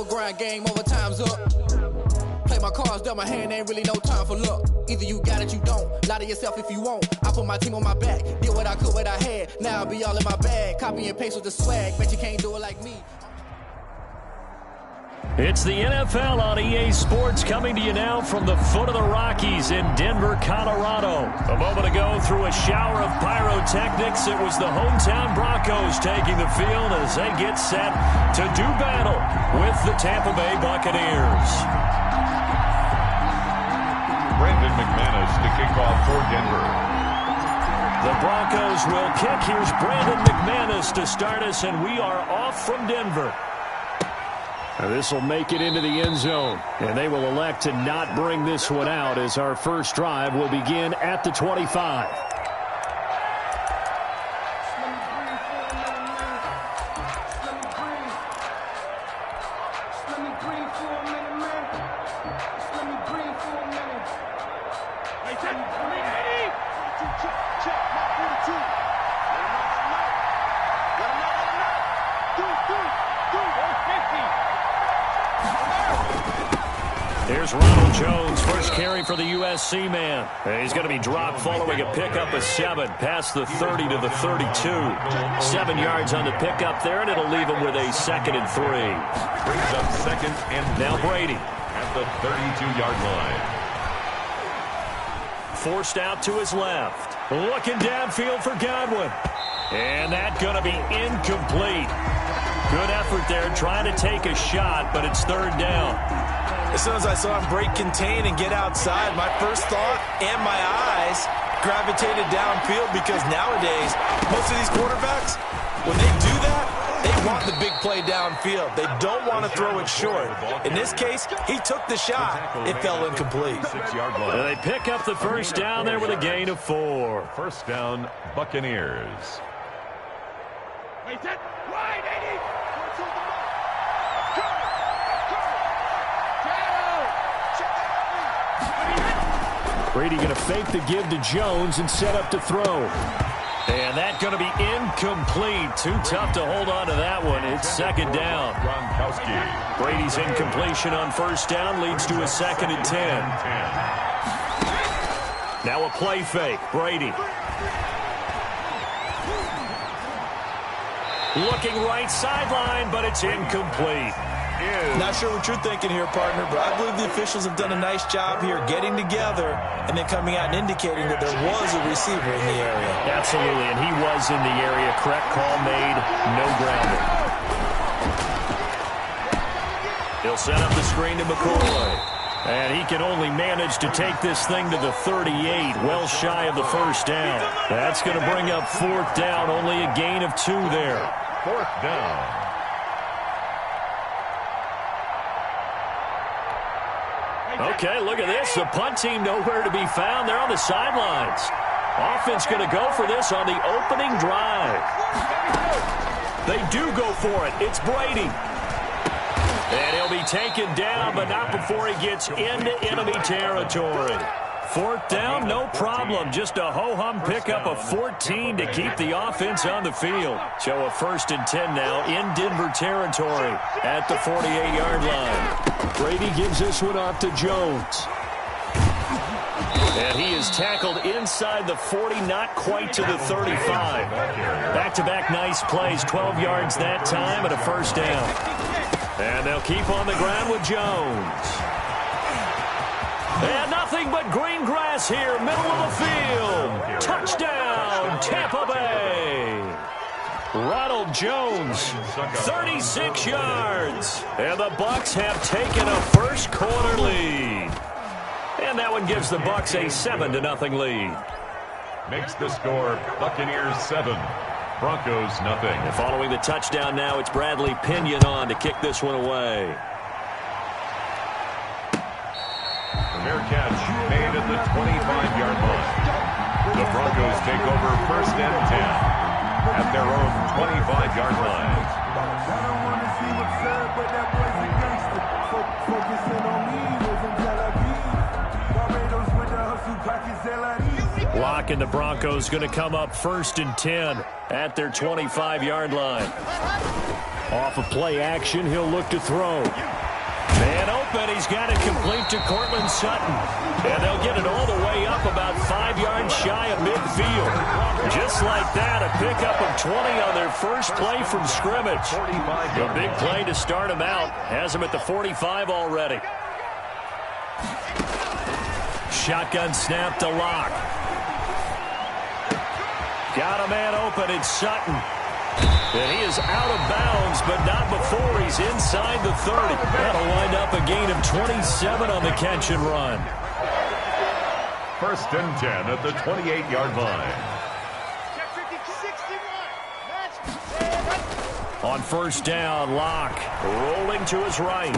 over, grind, game over, time's up. Play my cards, dealt my hand, ain't really no time for luck. Either you got it, you don't. Lie to yourself if you won't. I put my team on my back, did what I could, what I had. Now I'll be all in my bag. Copy and paste with the swag, bet you can't do it like me. It's the NFL on EA Sports, coming to you now from the foot of the Rockies in Denver, Colorado. A moment ago, through a shower of pyrotechnics, it was the hometown Broncos taking the field as they get set to do battle with the Tampa Bay Buccaneers. Brandon McManus to kick off for Denver. The Broncos will kick. Here's Brandon McManus to start us, and we are off from Denver. This will make it into the end zone, and they will elect to not bring this one out as our first drive will begin at the 25. Here's Ronald Jones, first carry for the USC man. He's going to be dropped following a pickup of 7, past the 30 to the 32. 7 yards on the pickup there, and it'll leave him with a 2nd and 3. Brings up 2nd and 3. Now Brady at the 32-yard line. Forced out to his left. Looking downfield for Godwin. And that's going to be incomplete. Good effort there, trying to take a shot, but it's 3rd down. As soon as I saw him break contain and get outside, my first thought and my eyes gravitated downfield, because nowadays, most of these quarterbacks, when they do that, they want the big play downfield. They don't want to throw it short. In this case, he took the shot. It fell incomplete. 6-yard line. And they pick up the first down there with a gain of 4. First down, Buccaneers. Wide, 80. Brady going to fake the give to Jones and set up to throw. And that's going to be incomplete. Too tough to hold on to that one. It's 2nd down. Gronkowski. Brady's incompletion on first down leads to a 2nd and 10. Now a play fake. Brady. Looking right sideline, but it's incomplete. Not sure what you're thinking here, partner, but I believe the officials have done a nice job here getting together and then coming out and indicating that there was a receiver in the area. Absolutely, and he was in the area. Correct call made. No grounding. He'll set up the screen to McCoy. And he can only manage to take this thing to the 38, well shy of the first down. That's going to bring up 4th down, only a gain of 2 there. 4th down. Okay, look at this. The punt team nowhere to be found. They're on the sidelines. Offense going to go for this on the opening drive. They do go for it. It's Brady. And he'll be taken down, but not before he gets into enemy territory. 4th down, no problem. Just a ho-hum pickup of 14 to keep the offense on the field. So a 1st and 10 now in Denver territory at the 48-yard line. Brady gives this one off to Jones. And he is tackled inside the 40, not quite to the 35. Back-to-back nice plays, 12 yards that time and a 1st down. And they'll keep on the ground with Jones. And nothing but green grass here, middle of the field. Touchdown, Tampa Bay. Ronald Jones, 36 yards. And the Bucs have taken a first quarter lead. And that one gives the Bucs a 7-0 lead. Makes the score Buccaneers 7, Broncos nothing. And following the touchdown now, it's Bradley Pinion on to kick this one away. Fair catch made at the 25-yard line. The Broncos take over 1st and 10 at their own 25-yard line. Lock and the Broncos going to come up 1st and 10 at their 25-yard line. Off of play action, he'll look to throw. Man open, he's got it complete to Cortland Sutton. And they'll get it all the way up about 5 yards shy of midfield. Just like that, a pickup of 20 on their first play from scrimmage. A big play to start him out. Has him at the 45 already. Shotgun snap to Locke. Got a man open, it's Sutton. And he is out of bounds, but not before he's inside the 30. That'll wind up a gain of 27 on the catch and run. 1st and 10 at the 28-yard line. On 1st down, Locke rolling to his right.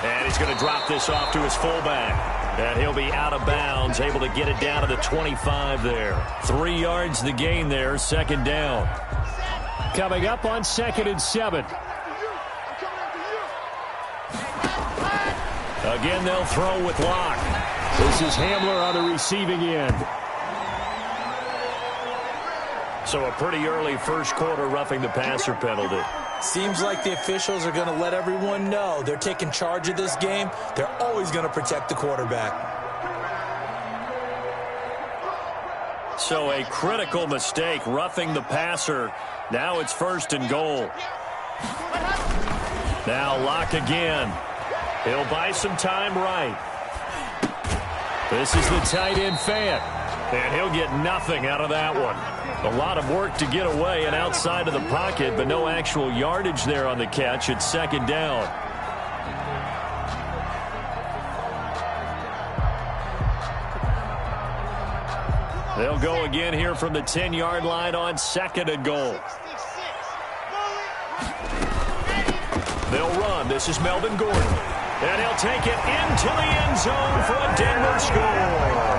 And he's going to drop this off to his fullback. And he'll be out of bounds, able to get it down to the 25 there. 3 yards the gain there, 2nd down. Coming up on 2nd and 7. Again, they'll throw with Locke. This is Hamler on the receiving end. So a pretty early first quarter roughing the passer penalty. Seems like the officials are going to let everyone know they're taking charge of this game. They're always going to protect the quarterback. So a critical mistake, roughing the passer. Now it's 1st and goal. Now Locke again. He'll buy some time right. This is the tight end Fant. And he'll get nothing out of that one. A lot of work to get away and outside of the pocket, but no actual yardage there on the catch. It's 2nd down. They'll go again here from the 10-yard line on 2nd and goal. They'll run. This is Melvin Gordon. And he'll take it into the end zone for a Denver score.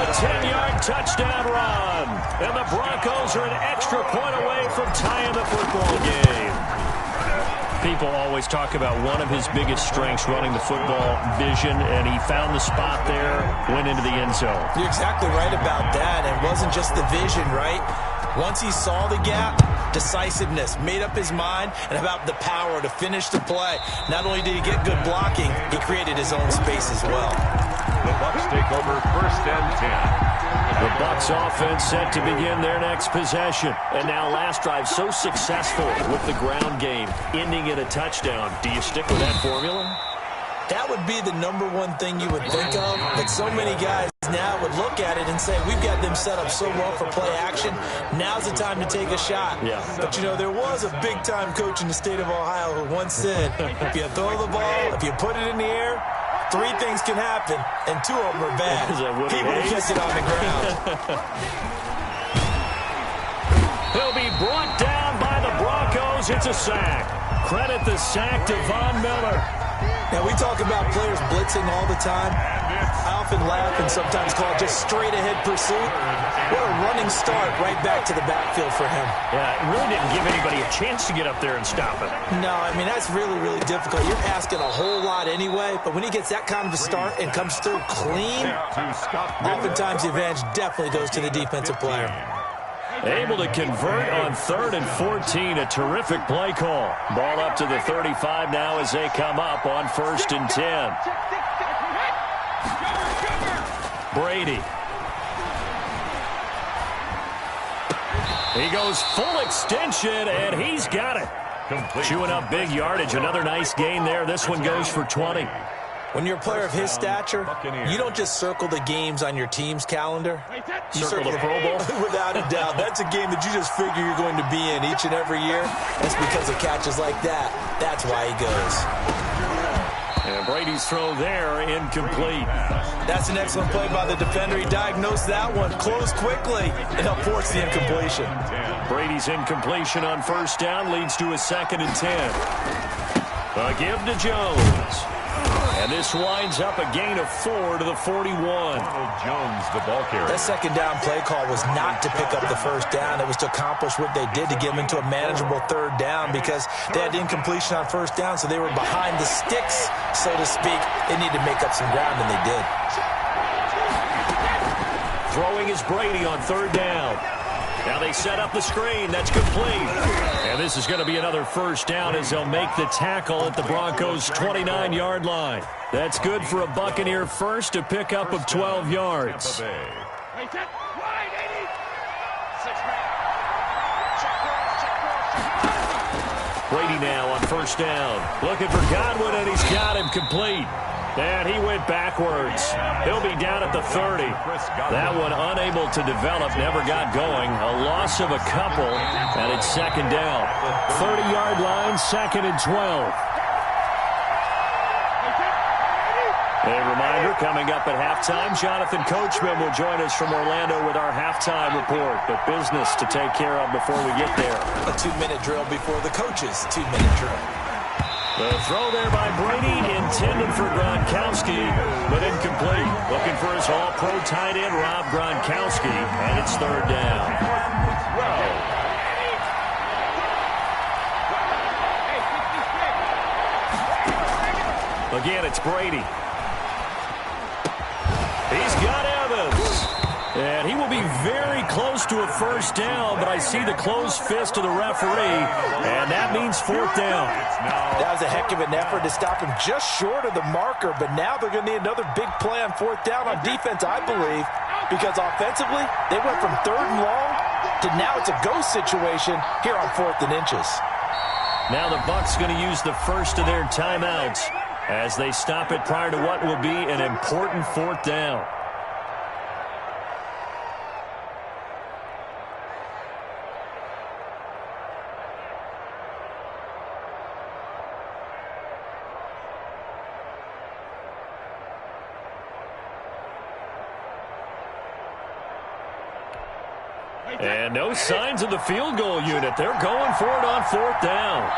A 10-yard touchdown run. And the Broncos are an extra point away from tying the football game. People always talk about one of his biggest strengths running the football, vision, and he found the spot there, went into the end zone. You're exactly right about that. It wasn't just the vision, right? Once he saw the gap, decisiveness, made up his mind, and about the power to finish the play. Not only did he get good blocking, he created his own space as well. The Bucs take over 1st and 10. The Bucs offense set to begin their next possession. And now last drive so successful with the ground game, ending in a touchdown. Do you stick with that formula? That would be the #1 thing you would think of, but so many guys now would look at it and say, we've got them set up so well for play action. Now's the time to take a shot. Yeah. But, you know, there was a big-time coach in the state of Ohio who once said, if you throw the ball, if you put it in the air, 3 things can happen, and 2 of them are bad. People who catch it on the ground. He'll be brought down by the Broncos. It's a sack. Credit the sack to Von Miller. Now, we talk about players blitzing all the time. I often laugh and sometimes call it just straight-ahead pursuit. What a running start right back to the backfield for him. Yeah, it really didn't give anybody a chance to get up there and stop it. No, I mean, that's really, really difficult. You're asking a whole lot anyway, but when he gets that kind of a start and comes through clean, oftentimes the advantage definitely goes to the defensive player. Able to convert on 3rd and 14. A terrific play call. Ball up to the 35 now as they come up on 1st and 10. Brady. He goes full extension, and he's got it. Chewing up big yardage. Another nice gain there. This one goes for 20. When you're a player of his stature, you don't just circle the games on your team's calendar. You circle the Pro Bowl? Without a doubt. That's a game that you just figure you're going to be in each and every year. That's because of catches like that. That's why he goes. And Brady's throw there, incomplete. That's an excellent play by the defender. He diagnosed that one, closed quickly, and helped force the incompletion. Brady's incompletion on 1st down leads to a 2nd and 10. A give to Jones. And this winds up a gain of 4 to the 41. Jones, the ball carrier. That 2nd down play call was not to pick up the 1st down. It was to accomplish what they did to get them into a manageable 3rd down because they had incompletion on 1st down, so they were behind the sticks, so to speak. They needed to make up some ground, and they did. Throwing is Brady on 3rd down. Now they set up the screen. That's complete. And this is going to be another first down as they'll make the tackle at the Broncos' 29-yard line. That's good for a Buccaneer first, a pickup of 12 yards. Brady now on first down. Looking for Godwin, and he's got him complete. And he went backwards. He'll be down at the 30. That one unable to develop, never got going. A loss of a couple, and it's second down. 30-yard line, second and 12. A reminder, coming up at halftime, Jonathan Coachman will join us from Orlando with our halftime report. But business to take care of before we get there. A 2-minute drill before the coach's 2-minute drill. The throw there by Brady, intended for Gronkowski, but incomplete. Looking for his all-pro tight end, Rob Gronkowski, and it's third down. Again, it's Brady. He's got Evans. And he will be very close to a first down, but I see the closed fist of the referee, and that means fourth down. That was a heck of an effort to stop him just short of the marker, but now they're going to need another big play on fourth down on defense, I believe, because offensively, they went from third and long to now it's a go situation here on fourth and inches. Now the Bucs going to use the first of their timeouts as they stop it prior to what will be an important fourth down. And no signs of the field goal unit. They're going for it on fourth down.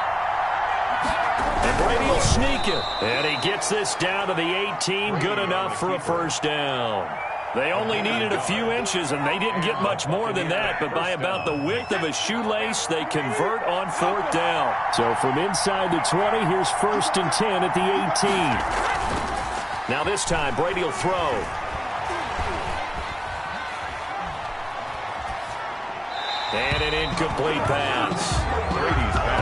And Brady will sneak it. And he gets this down to the 18. Good enough for a first down. They only needed a few inches, and they didn't get much more than that. But by about the width of a shoelace, they convert on fourth down. So from inside the 20, here's first and 10 at the 18. Now this time, Brady will throw. And an incomplete pass.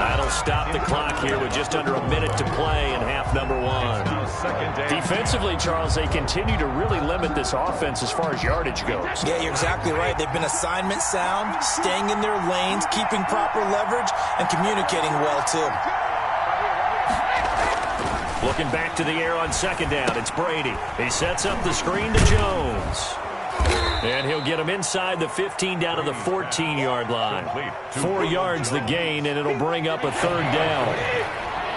That'll stop the clock here with just under a minute to play in half number one. Defensively, Charles, they continue to really limit this offense as far as yardage goes. Yeah, you're exactly right. They've been assignment sound, staying in their lanes, keeping proper leverage, and communicating well, too. Looking back to the air on second down, it's Brady. He sets up the screen to Jones. And he'll get him inside the 15 down to the 14-yard line. 4 yards the gain, and it'll bring up a third down.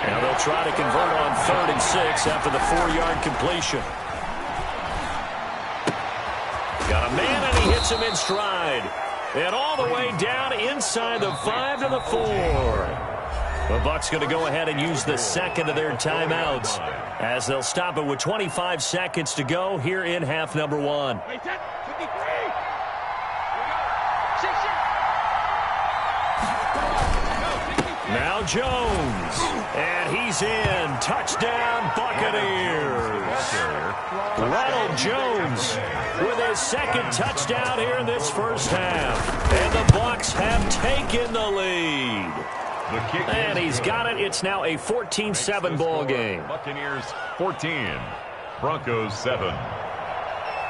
Now they'll try to convert on 3rd and 6 after the 4-yard completion. Got a man, and he hits him in stride. And all the way down inside the 5 to the 4. The Bucs going to go ahead and use the second of their timeouts as they'll stop it with 25 seconds to go here in half number one. Now Jones, and he's in. Touchdown, Buccaneers. Ronald Jones with his second touchdown here in this first half. And the Bucs have taken the lead. And he's got it. It's now a 14-7 ball game. Buccaneers 14, Broncos 7.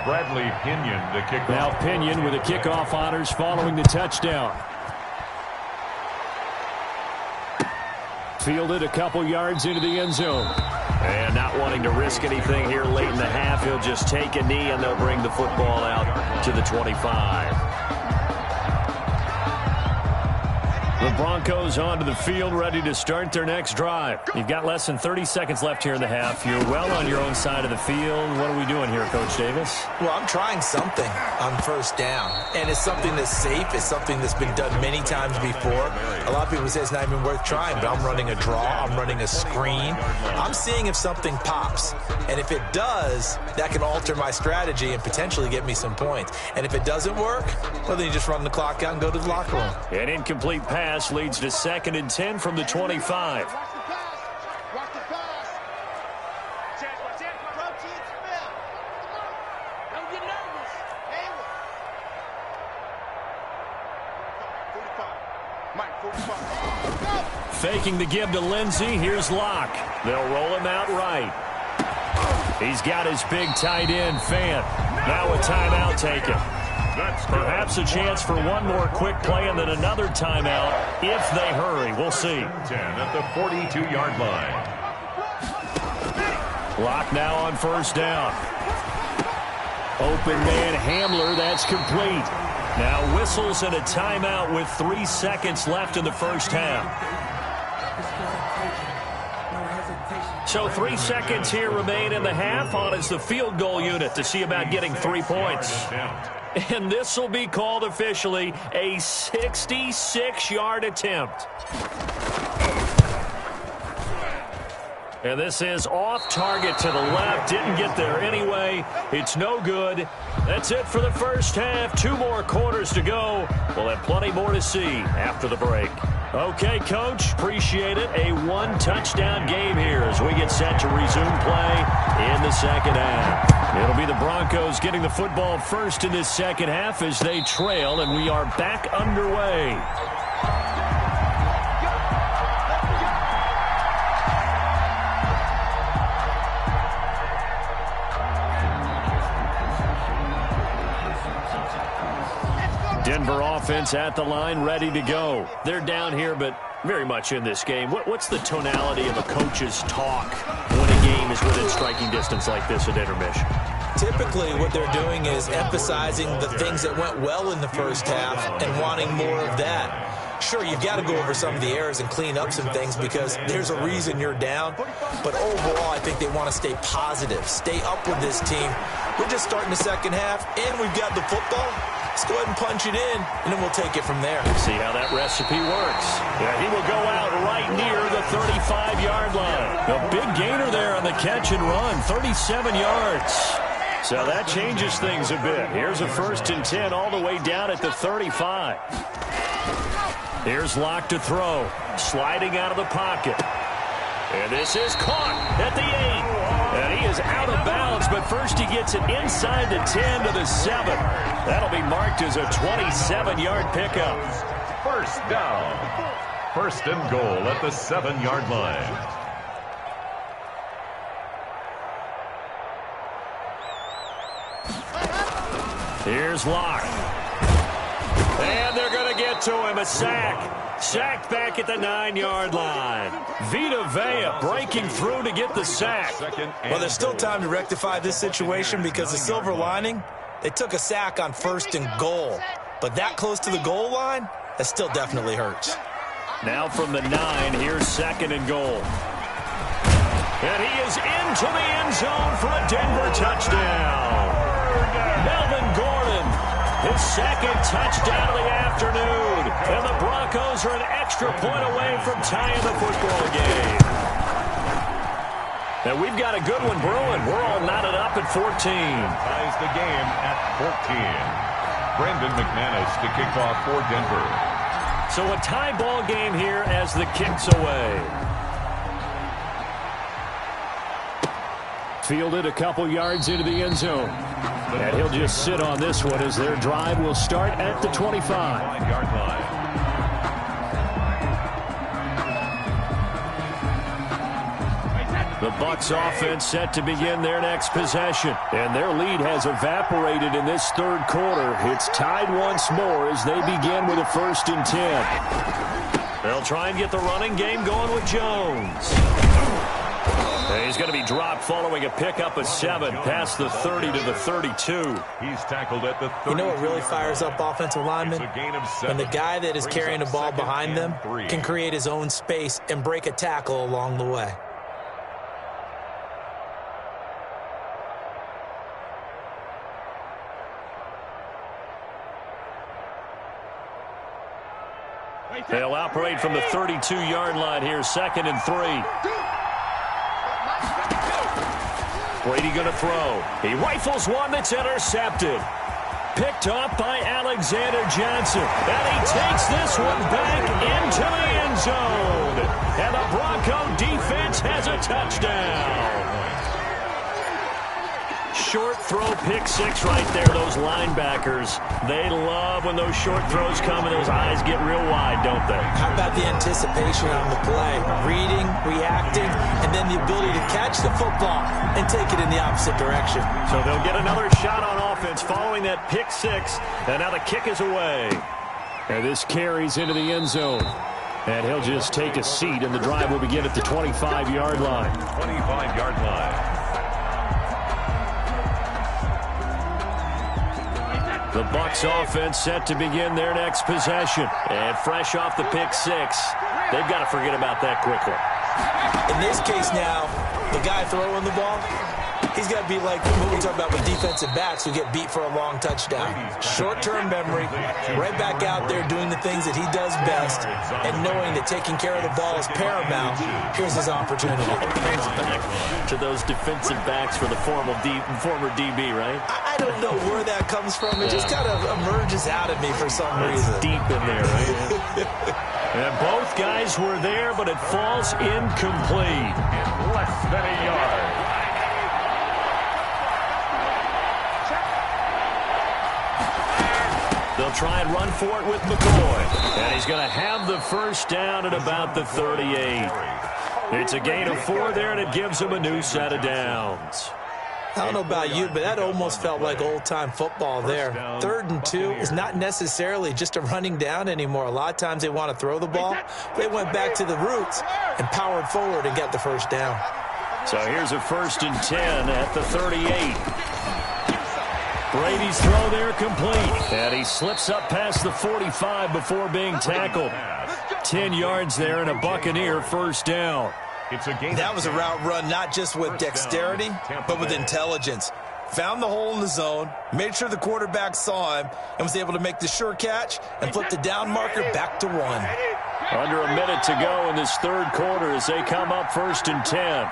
Bradley Pinion to kick off. Now Pinion with the kickoff honors following the touchdown. Fielded a couple yards into the end zone. And not wanting to risk anything here late in the half, he'll just take a knee and they'll bring the football out to the 25. The Broncos onto the field, ready to start their next drive. You've got less than 30 seconds left here in the half. You're well on your own side of the field. What are we doing here, Coach Davis? Well, I'm trying something on first down, and it's something that's safe. It's something that's been done many times before. A lot of people say it's not even worth trying, but I'm running a draw. I'm running a screen. I'm seeing if something pops, and if it does, that can alter my strategy and potentially get me some points. And if it doesn't work, well, then you just run the clock out and go to the locker room. An incomplete pass leads to 2nd and 10 from the 25. Faking the give to Lindsey. Here's Locke. They'll roll him out right. He's got his big tight end, Fant. Now a timeout taken. Perhaps a chance for one more quick play and then another timeout if they hurry. We'll see. 10 at the 42-yard line. Locke now on first down. Open man Hamler. That's complete. Now whistles and a timeout with 3 seconds left in the first half. So 3 seconds here remain in the half. On is the field goal unit to see about getting 3 points. And this will be called officially a 66-yard attempt. And this is off target to the left. Didn't get there anyway. It's no good. That's it for the first half. 2 more quarters to go. We'll have plenty more to see after the break. Okay, Coach, appreciate it. A 1-touchdown game here as we get set to resume play in the second half. It'll be the Broncos getting the football first in this second half as they trail, and we are back underway. Denver offense at the line, ready to go. They're down here, but very much in this game. What's the tonality of a coach's talk when a game is within striking distance like this at intermission? Typically, what they're doing is emphasizing the things that went well in the first half and wanting more of that. Sure, you've got to go over some of the errors and clean up some things because there's a reason you're down. But overall, I think they want to stay positive, stay up with this team. We're just starting the second half, and we've got the football. Let's go ahead and punch it in, and then we'll take it from there. See how that recipe works. Yeah, he will go out right near the 35-yard line. A big gainer there on the catch and run, 37 yards. So that changes things a bit. Here's a 1st and 10 all the way down at the 35. Here's Locke to throw. Sliding out of the pocket. And this is caught at the 8. And he is out of bounds, but first he gets it inside the 10 to the 7. That'll be marked as a 27-yard pickup. First down. 1st and goal at the 7-yard line. Here's Locke. And they're going to get to him. A sack. Sacked back at the 9-yard line. Vita Vea breaking through to get the sack. Well, there's still time to rectify this situation because the silver lining, they took a sack on 1st and goal. But that close to the goal line, that still definitely hurts. Now from the 9, here's 2nd and goal. And he is into the end zone for a Denver touchdown. Melvin Gordon, his 2nd touchdown of the afternoon. And the Broncos are an extra point away from tying the football game. And we've got a good one brewing. We're all knotted up at 14. Ties the game at 14. Brendan McManus to kick off for Denver. So a tie ball game here as the kick's away. Fielded a couple yards into the end zone. And he'll just sit on this one as their drive will start at the 25-yard line. The Bucs offense set to begin their next possession. And their lead has evaporated in this 3rd quarter. It's tied once more as they begin with a 1st and 10. They'll try and get the running game going with Jones. And he's going to be dropped following a pickup of 7 past the 30 to the 32. He's tackled at the 30. You know what really fires up offensive linemen? When the guy that is carrying the ball behind them can create his own space and break a tackle along the way. They'll operate from the 32-yard line here, 2nd and 3. Brady going to throw. He rifles one that's intercepted. Picked off by Alexander Johnson. And he takes this one back into the end zone. And the Bronco defense has a touchdown. short throw pick six right there. Those linebackers, they love when those short throws come and those eyes get real wide, don't they? How about the anticipation on the play? Reading, reacting, and then the ability to catch the football and take it in the opposite direction. So they'll get another shot on offense following that pick six, and now the kick is away. And this carries into the end zone. And he'll just take a seat, and the drive will begin at the 25-yard line. 25-yard line. The Bucs offense set to begin their next possession. And fresh off the pick six, they've got to forget about that quickly. In this case now, the guy throwing the ball, he's got to be like what we talk about with defensive backs who get beat for a long touchdown. Short-term memory, right back out there doing the things that he does best, and knowing that taking care of the ball is paramount. Here's his opportunity. To those defensive backs for the former DB, right? I don't know where that comes from. It just kind of emerges out of me for some reason. Deep in there, right? And both guys were there, but it falls incomplete. Less than a yard. They'll try and run for it with McCoy. And he's going to have the first down at about the 38. It's a gain of 4 there, and it gives him a new set of downs. I don't know about you, but that almost felt like old-time football there. 3rd and 2 is not necessarily just a running down anymore. A lot of times they want to throw the ball. They went back to the roots and powered forward and got the first down. So here's a 1st and 10 at the 38. Brady's throw there complete. And he slips up past the 45 before being tackled. 10 yards there and a Buccaneer first down. That was a route run not just with dexterity, but with intelligence. Found the hole in the zone, made sure the quarterback saw him, and was able to make the sure catch and flip the down marker back to 1. Under a minute to go in this 3rd quarter as they come up 1st and 10.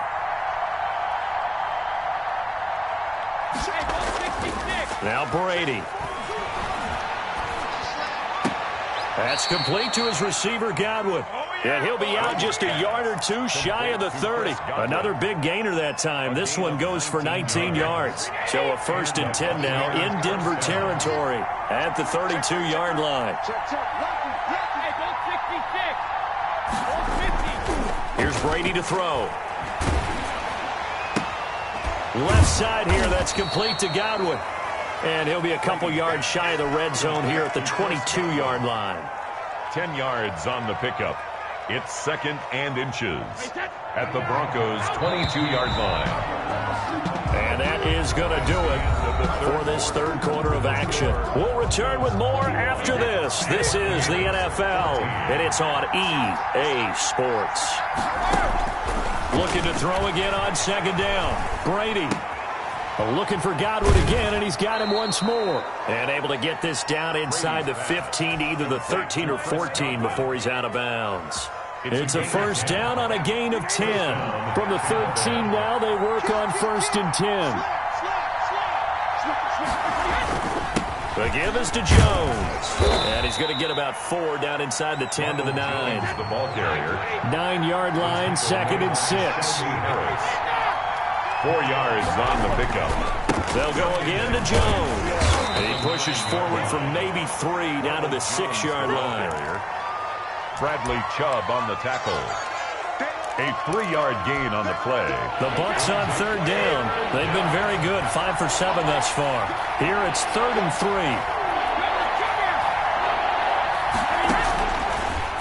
Now Brady. That's complete to his receiver, Godwin. And he'll be out just a yard or two shy of the 30. Another big gainer that time. This one goes for 19 yards. So a 1st and 10 now in Denver territory at the 32-yard line. Here's Brady to throw. Left side here, that's complete to Godwin. And he'll be a couple yards shy of the red zone here at the 22-yard line. 10 yards on the pickup. It's 2nd and inches at the Broncos' 22-yard line. And that is going to do it for this 3rd quarter of action. We'll return with more after this. This is the NFL, and it's on EA Sports. Looking to throw again on 2nd down. Brady. Looking for Godwin again, and he's got him once more. And able to get this down inside the 15 to either the 13 or 14 before he's out of bounds. It's a first down on a gain of 10. From the 13 now, they work on 1st and 10. The give is to Jones. And he's going to get about 4 down inside the 10 to the 9. The ball carrier. 9-yard line, 2nd and 6. 4 yards on the pickup. They'll go again to Jones. And he pushes forward from maybe 3 down to the 6-yard line. Bradley Chubb on the tackle. A 3-yard gain on the play. The Bucs on 3rd down. They've been very good, 5 for 7 thus far. Here it's 3rd and 3.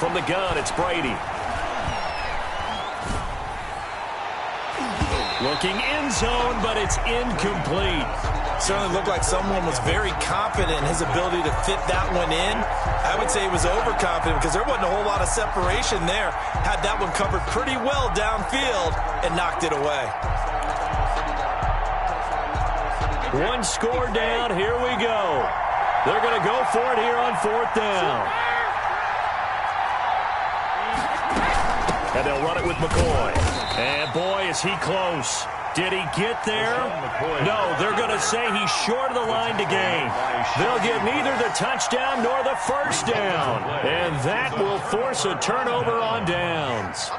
From the gun, it's Brady. Looking in zone, but it's incomplete. Certainly looked like someone was very confident in his ability to fit that one in. I would say he was overconfident because there wasn't a whole lot of separation there. Had that one covered pretty well downfield and knocked it away. 1 score down. Here we go. They're going to go for it here on 4th down. And they'll run it with McCoy. And boy, is he close. Did he get there? No, they're going to say he's short of the line to gain. They'll get neither the touchdown nor the first down. And that will force a turnover on downs.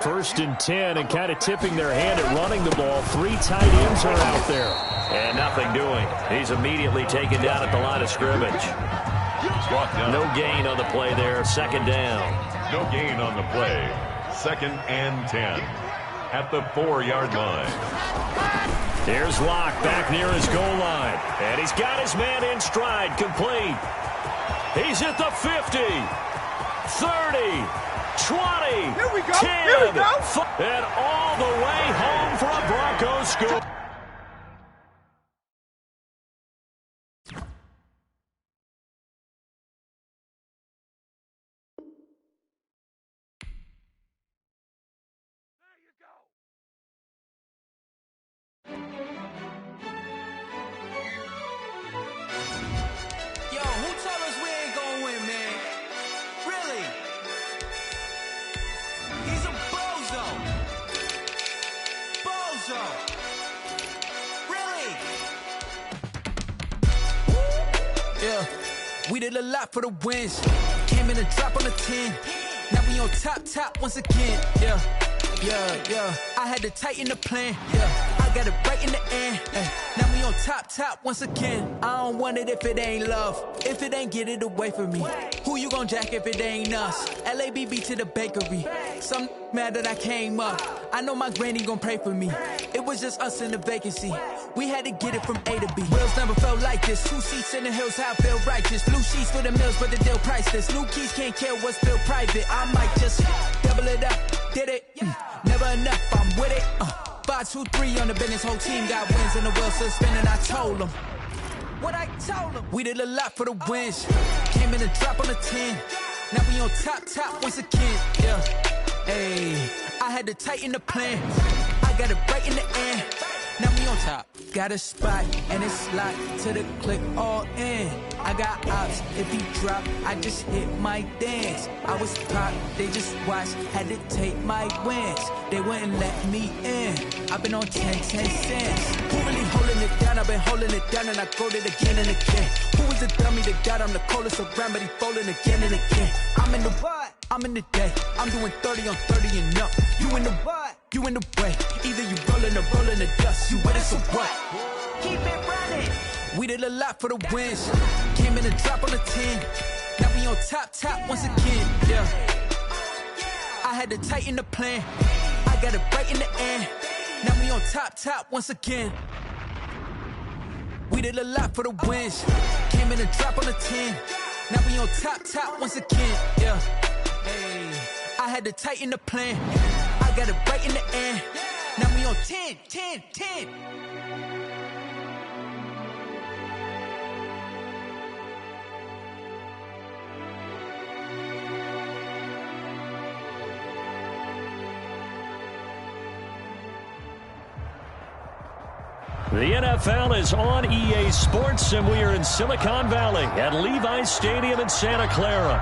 1st and 10, and kind of tipping their hand at running the ball. 3 tight ends are out there. And nothing doing. He's immediately taken down at the line of scrimmage. No gain on the play there. 2nd down. No gain on the play. 2nd and 10 at the 4-yard line. Here's Locke back near his goal line. And he's got his man in stride, complete. He's at the 50, 30, 20, Here we go. 10, Here we go. And all the way home for a Broncos score. Yo, who told us we ain't gonna win, man? Really? He's a bozo. Bozo. Really? Yeah, we did a lot for the wins. Came in a drop on the 10. Now we on top once again. Yeah. I had to tighten the plan. Yeah, I got it right in the end. Now we on top once again. I don't want it if it ain't love. If it ain't, get it away from me. Who you gon' jack if it ain't us? LABB to the bakery. Some mad that I came up. I know my granny gon' pray for me. It was just us in the vacancy. We had to get it from A to B. Wheels never felt like this. 2 seats in the hills, how I feel righteous. Blue sheets for the mills, but the deal priceless. New keys can't care what's still private. I might just double it up. Did it? Never enough, I'm with it. 5, 2, 3 on the business. Whole team got wins and the wheels still spinning. I told them what I told them. We did a lot for the wins. Came in a drop on the 10. Now we on top once again. Yeah. Hey, I had to tighten the plan. I got it right in the end. Now we on top. Got a spot and it's locked to the click all in. I got ops, if he drop, I just hit my dance. I was pop, they just watched, had to take my wins. They wouldn't let me in. I've been on 10 cents. Who really holding it down? I've been holding it down and I go it again and again. Who is the dummy that got? I'm the coldest around, but he folding again and again. I'm in the what? I'm in the day. I'm doing 30 on 30 and up. You in the what? You in the way. Either you rolling or rolling the dust. You with it, so what? Keep it running. We did a lot for the wins. Came in a drop on the 10. Now we on top once again. Yeah. I had to tighten the plan. I got it right in the end. Now we on top once again. We did a lot for the wins. Came in a drop on the 10. Now we on top once again. Yeah. Hey, I had to tighten the plan. I got it right in the end. Now we on 10. The NFL is on EA Sports, and we are in Silicon Valley at Levi's Stadium in Santa Clara.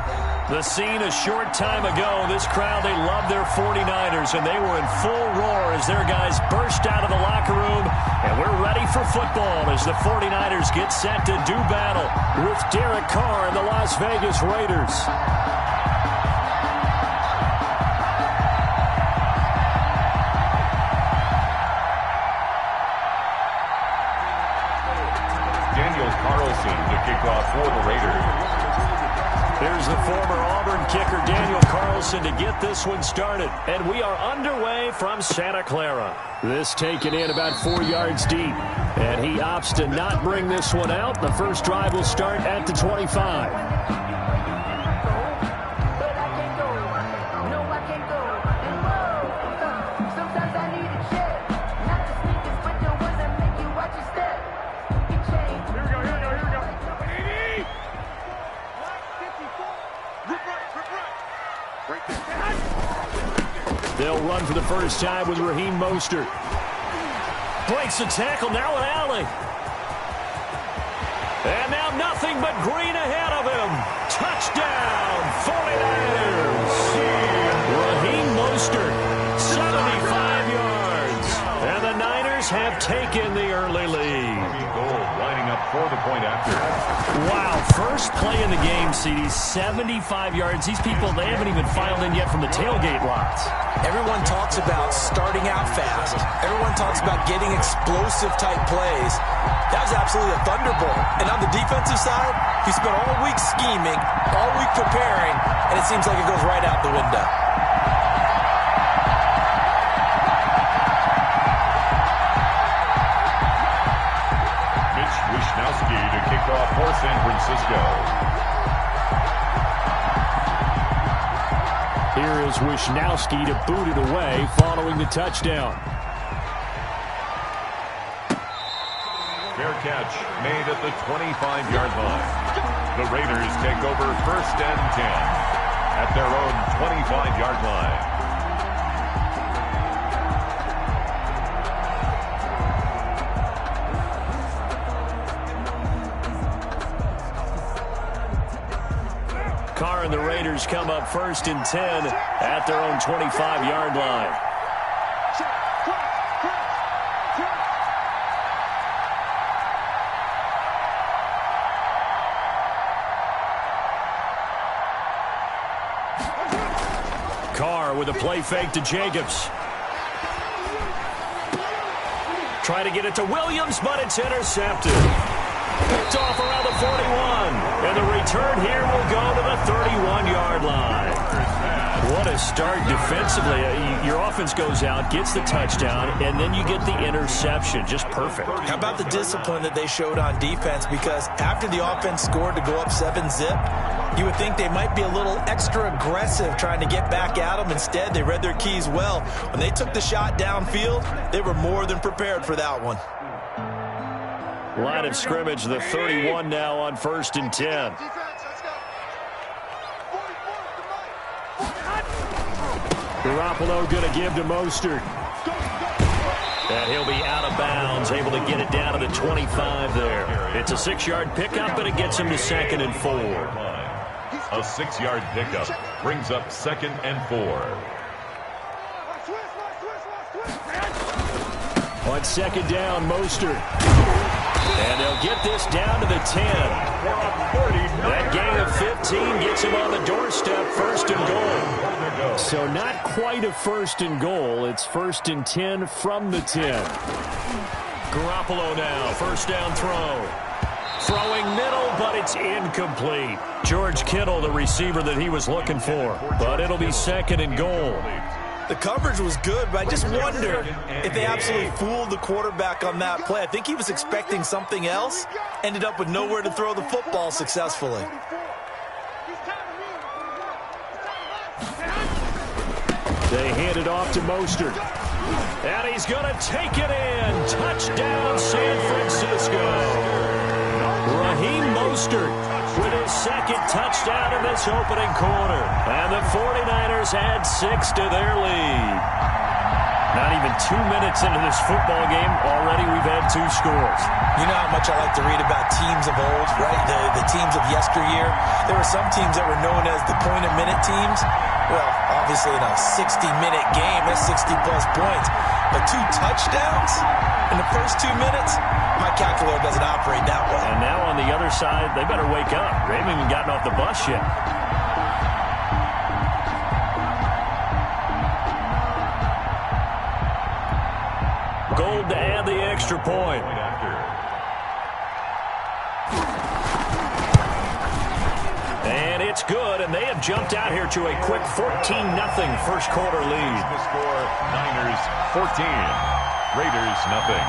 The scene a short time ago, this crowd, they loved their 49ers, and they were in full roar as their guys burst out of the locker room. And we're ready for football as the 49ers get set to do battle with Derek Carr and the Las Vegas Raiders. To kick off for the Raiders. Here's the former Auburn kicker Daniel Carlson to get this one started. And we are underway from Santa Clara. This taken in about 4 yards deep. And he opts to not bring this one out. The first drive will start at the 25. They'll run for the first time with Raheem Mostert. Breaks the tackle, now an alley. And now nothing but green ahead of him. Touchdown, 49ers. Raheem Mostert, 75 yards. And the Niners have taken the early lead. Goal lining up for the point after. Wow, first play in the game, CD, 75 yards. These people, they haven't even filed in yet from the tailgate lots. Everyone talks about starting out fast. Everyone talks about getting explosive-type plays. That was absolutely a thunderbolt. And on the defensive side, he spent all week scheming, all week preparing, and it seems like it goes right out the window. To kick off for San Francisco. Here is Wisnowski to boot it away following the touchdown. Fair catch made at the 25-yard line. The Raiders take over 1st and 10 at their own 25-yard line. And the Raiders come up 1st and 10 at their own 25-yard line. Carr with a play fake to Jacobs. Try to get it to Williams, but it's intercepted. Picked off around the 41. And the return here will go to the 31-yard line. What a start defensively. Your offense goes out, gets the touchdown, and then you get the interception. Just perfect. How about the discipline that they showed on defense? Because after the offense scored to go up 7-zip, you would think they might be a little extra aggressive trying to get back at them. Instead, they read their keys well. When they took the shot downfield, they were more than prepared for that one. Line of scrimmage, the 31 now on 1st and 10. Garoppolo going to give to Mostert. And he'll be out of bounds, able to get it down to the 25 there. It's a 6-yard pickup, but it gets him to 2nd and 4. A 6-yard pickup brings up 2nd and 4. On 2nd down, Mostert. And they'll get this down to the 10. That gain of 15 gets him on the doorstep, 1st and goal. So not quite a 1st and goal. It's 1st and 10 from the 10. Garoppolo now, 1st down throw. Throwing middle, but it's incomplete. George Kittle, the receiver that he was looking for. But it'll be 2nd and goal. The coverage was good, but I just wonder if they absolutely fooled the quarterback on that play. I think he was expecting something else, ended up with nowhere to throw the football successfully. They hand it off to Mostert. And he's going to take it in. Touchdown, San Francisco. Raheem Mostert with his 2nd touchdown in this opening quarter. And the 49ers add 6 to their lead. Not even 2 minutes into this football game, already we've had 2 scores. You know how much I like to read about teams of old, right? The teams of yesteryear. There were some teams that were known as the point-a-minute teams. Well, obviously in a 60-minute game, that's 60-plus points. But 2 touchdowns in the first 2 minutes? My calculator doesn't operate that way. And now on the other side, they better wake up. They haven't even gotten off the bus yet. Gold to add the extra point. And it's good, and they have jumped out here to a quick 14-0 first quarter lead. The score, Niners 14, Raiders nothing.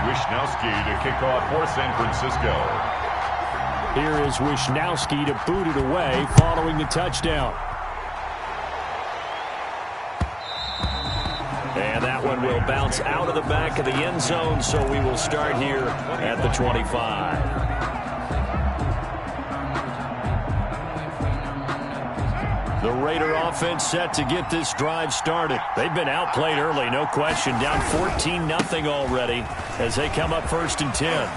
Wisnowski to kick off for San Francisco. Here is Wisnowski to boot it away following the touchdown. And that one will bounce out of the back of the end zone, so we will start here at the 25. The Raider offense set to get this drive started. They've been outplayed early, no question. Down 14-0 already as they come up 1st and 10.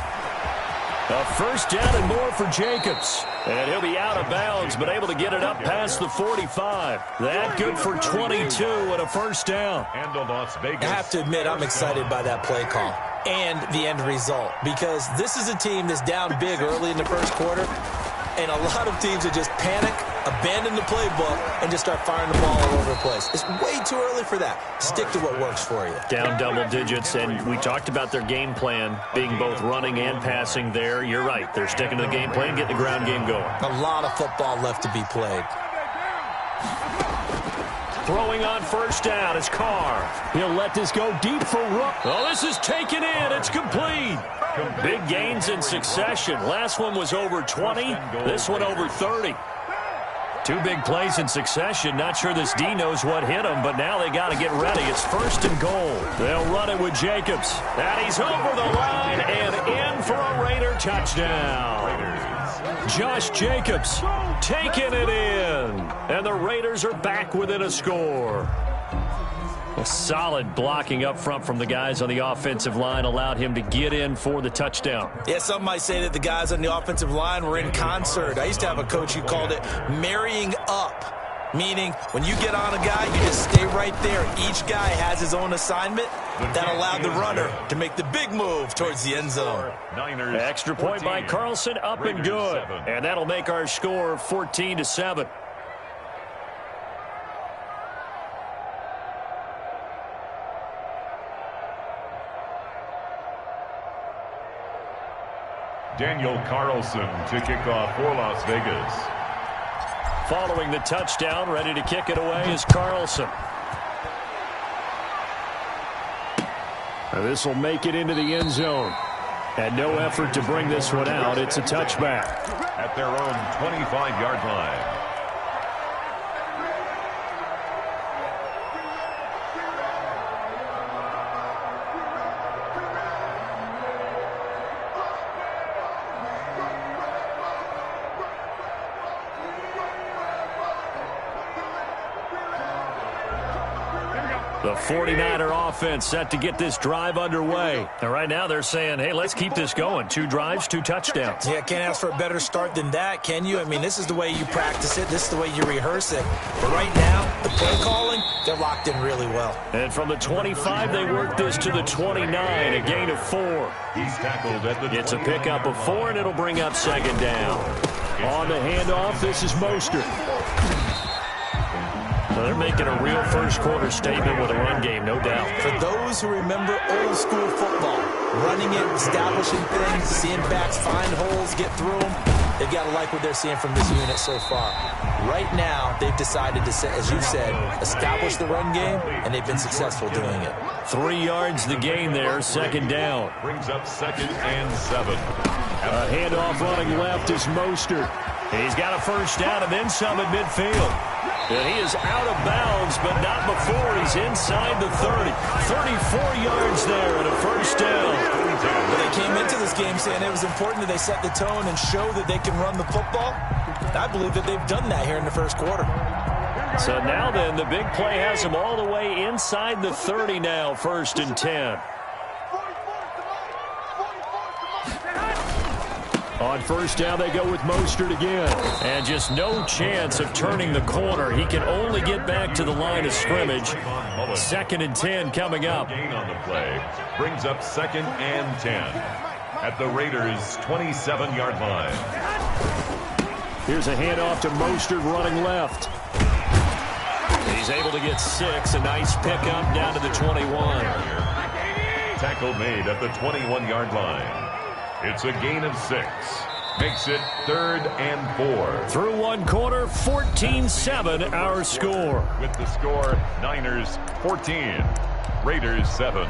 A first down and more for Jacobs. And he'll be out of bounds, but able to get it up past the 45. That good for 22 and a first down. And the Las Vegas. I have to admit, I'm excited by that play call and the end result, because this is a team that's down big early in the first quarter, and a lot of teams will just panic, abandon the playbook, and just start firing the ball all over the place. It's way too early for that. Stick to what works for you. Down double digits, and we talked about their game plan being both running and passing there. You're right. They're sticking to the game plan, getting the ground game going. A lot of football left to be played. Throwing on first down is Carr. He'll let this go deep for Rook. Oh, this is taken in. It's complete. Big gains in succession. Last one was over 20. This one over 30. Two big plays in succession. Not sure this D knows what hit him, but now they got to get ready. It's first and goal. They'll run it with Jacobs. And he's over the line and in for a Raider touchdown. Josh Jacobs taking it in. And the Raiders are back within a score. A solid blocking up front from the guys on the offensive line allowed him to get in for the touchdown. Yeah, some might say that the guys on the offensive line were in concert. I used to have a coach who called it marrying up, meaning when you get on a guy, you just stay right there. Each guy has his own assignment. That allowed the runner to make the big move towards the end zone. Extra point by Carlson, up and good. And that'll make our score 14-7. Daniel Carlson to kick off for Las Vegas. Following the touchdown, ready to kick it away is Carlson. This will make it into the end zone. And no effort to bring this one out. It's a touchback. At their own 25-yard line. The 49er offense set to get this drive underway. And right now they're saying, hey, let's keep this going. 2 drives, 2 touchdowns. Yeah, can't ask for a better start than that, can you? I mean, this is the way you practice it. This is the way you rehearse it. But right now, the play calling, they're locked in really well. And from the 25, they work this to the 29, a gain of 4. He's tackled at the It's a pickup of 4, and it'll bring up second down. On the handoff, this is Mostert. So they're making a real first-quarter statement with a run game, no doubt. For those who remember old-school football, running it, establishing things, seeing backs find holes, get through them, they've got to like what they're seeing from this unit so far. Right now, they've decided to, as you said, establish the run game, and they've been successful doing it. 3 yards the gain there, second down. Brings up 2nd and 7. A handoff running left is Mostert. He's got a first down and then some at midfield. And he is out of bounds, but not before he's inside the 30. 34 yards there and a first down. Well, they came into this game saying it was important that they set the tone and show that they can run the football. I believe that they've done that here in the first quarter. So now then, the big play has them all the way inside the 30 now, 1st and 10. On first down, they go with Mostert again. And just no chance of turning the corner. He can only get back to the line of scrimmage. 2nd and 10 coming up. Gain on the play. Brings up 2nd and 10. At the Raiders' 27-yard line. Here's a handoff to Mostert running left. He's able to get 6. A nice pickup down to the 21. Tackle made at the 21-yard line. It's a gain of 6. Makes it 3rd and 4. Through one quarter, 14-7 our score. With the score, Niners 14, Raiders 7.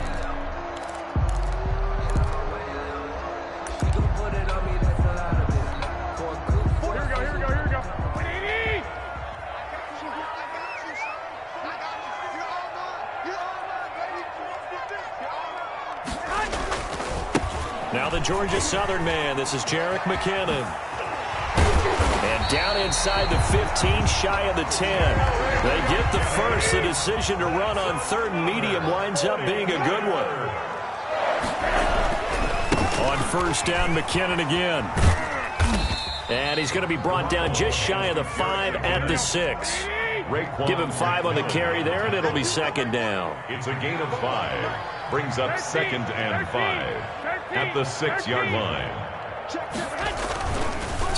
Now the Georgia Southern man. This is Jerick McKinnon. And down inside the 15, shy of the 10. They get the first. The decision to run on 3rd and medium winds up being a good one. On first down, McKinnon again. And he's going to be brought down just shy of the 5 at the 6. Give him 5 on the carry there, and it'll be second down. It's a gain of 5. Brings up 2nd and 5 at the 6-yard line.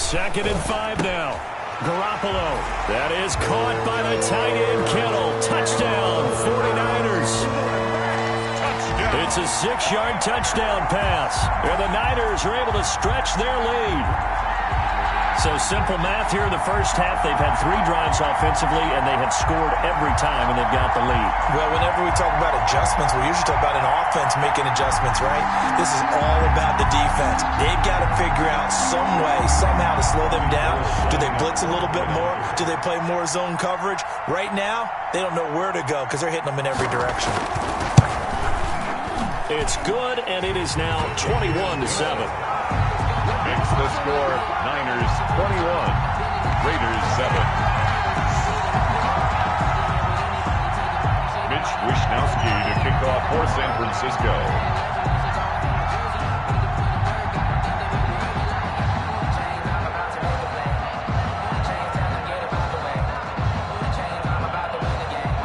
2nd and 5 now. Garoppolo. That is caught by the tight end, Kittle. Touchdown, 49ers. It's a 6-yard touchdown pass. And the Niners are able to stretch their lead. So simple math here in the first half. They've had 3 drives offensively, and they have scored every time, and they've got the lead. Well, whenever we talk about adjustments, we usually talk about an offense making adjustments, right? This is all about the defense. They've got to figure out some way, somehow to slow them down. Do they blitz a little bit more? Do they play more zone coverage? Right now, they don't know where to go because they're hitting them in every direction. It's good, and it is now 21-7. Makes the score Niners 21, Raiders 7. Mitch Wishnowsky to kick off for San Francisco.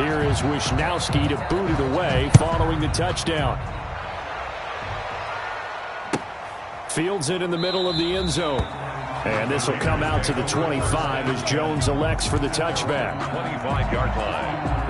Here is Wishnowsky to boot it away following the touchdown. Fields it in the middle of the end zone. And this will come out to the 25 as Jones elects for the touchback. 25-yard line.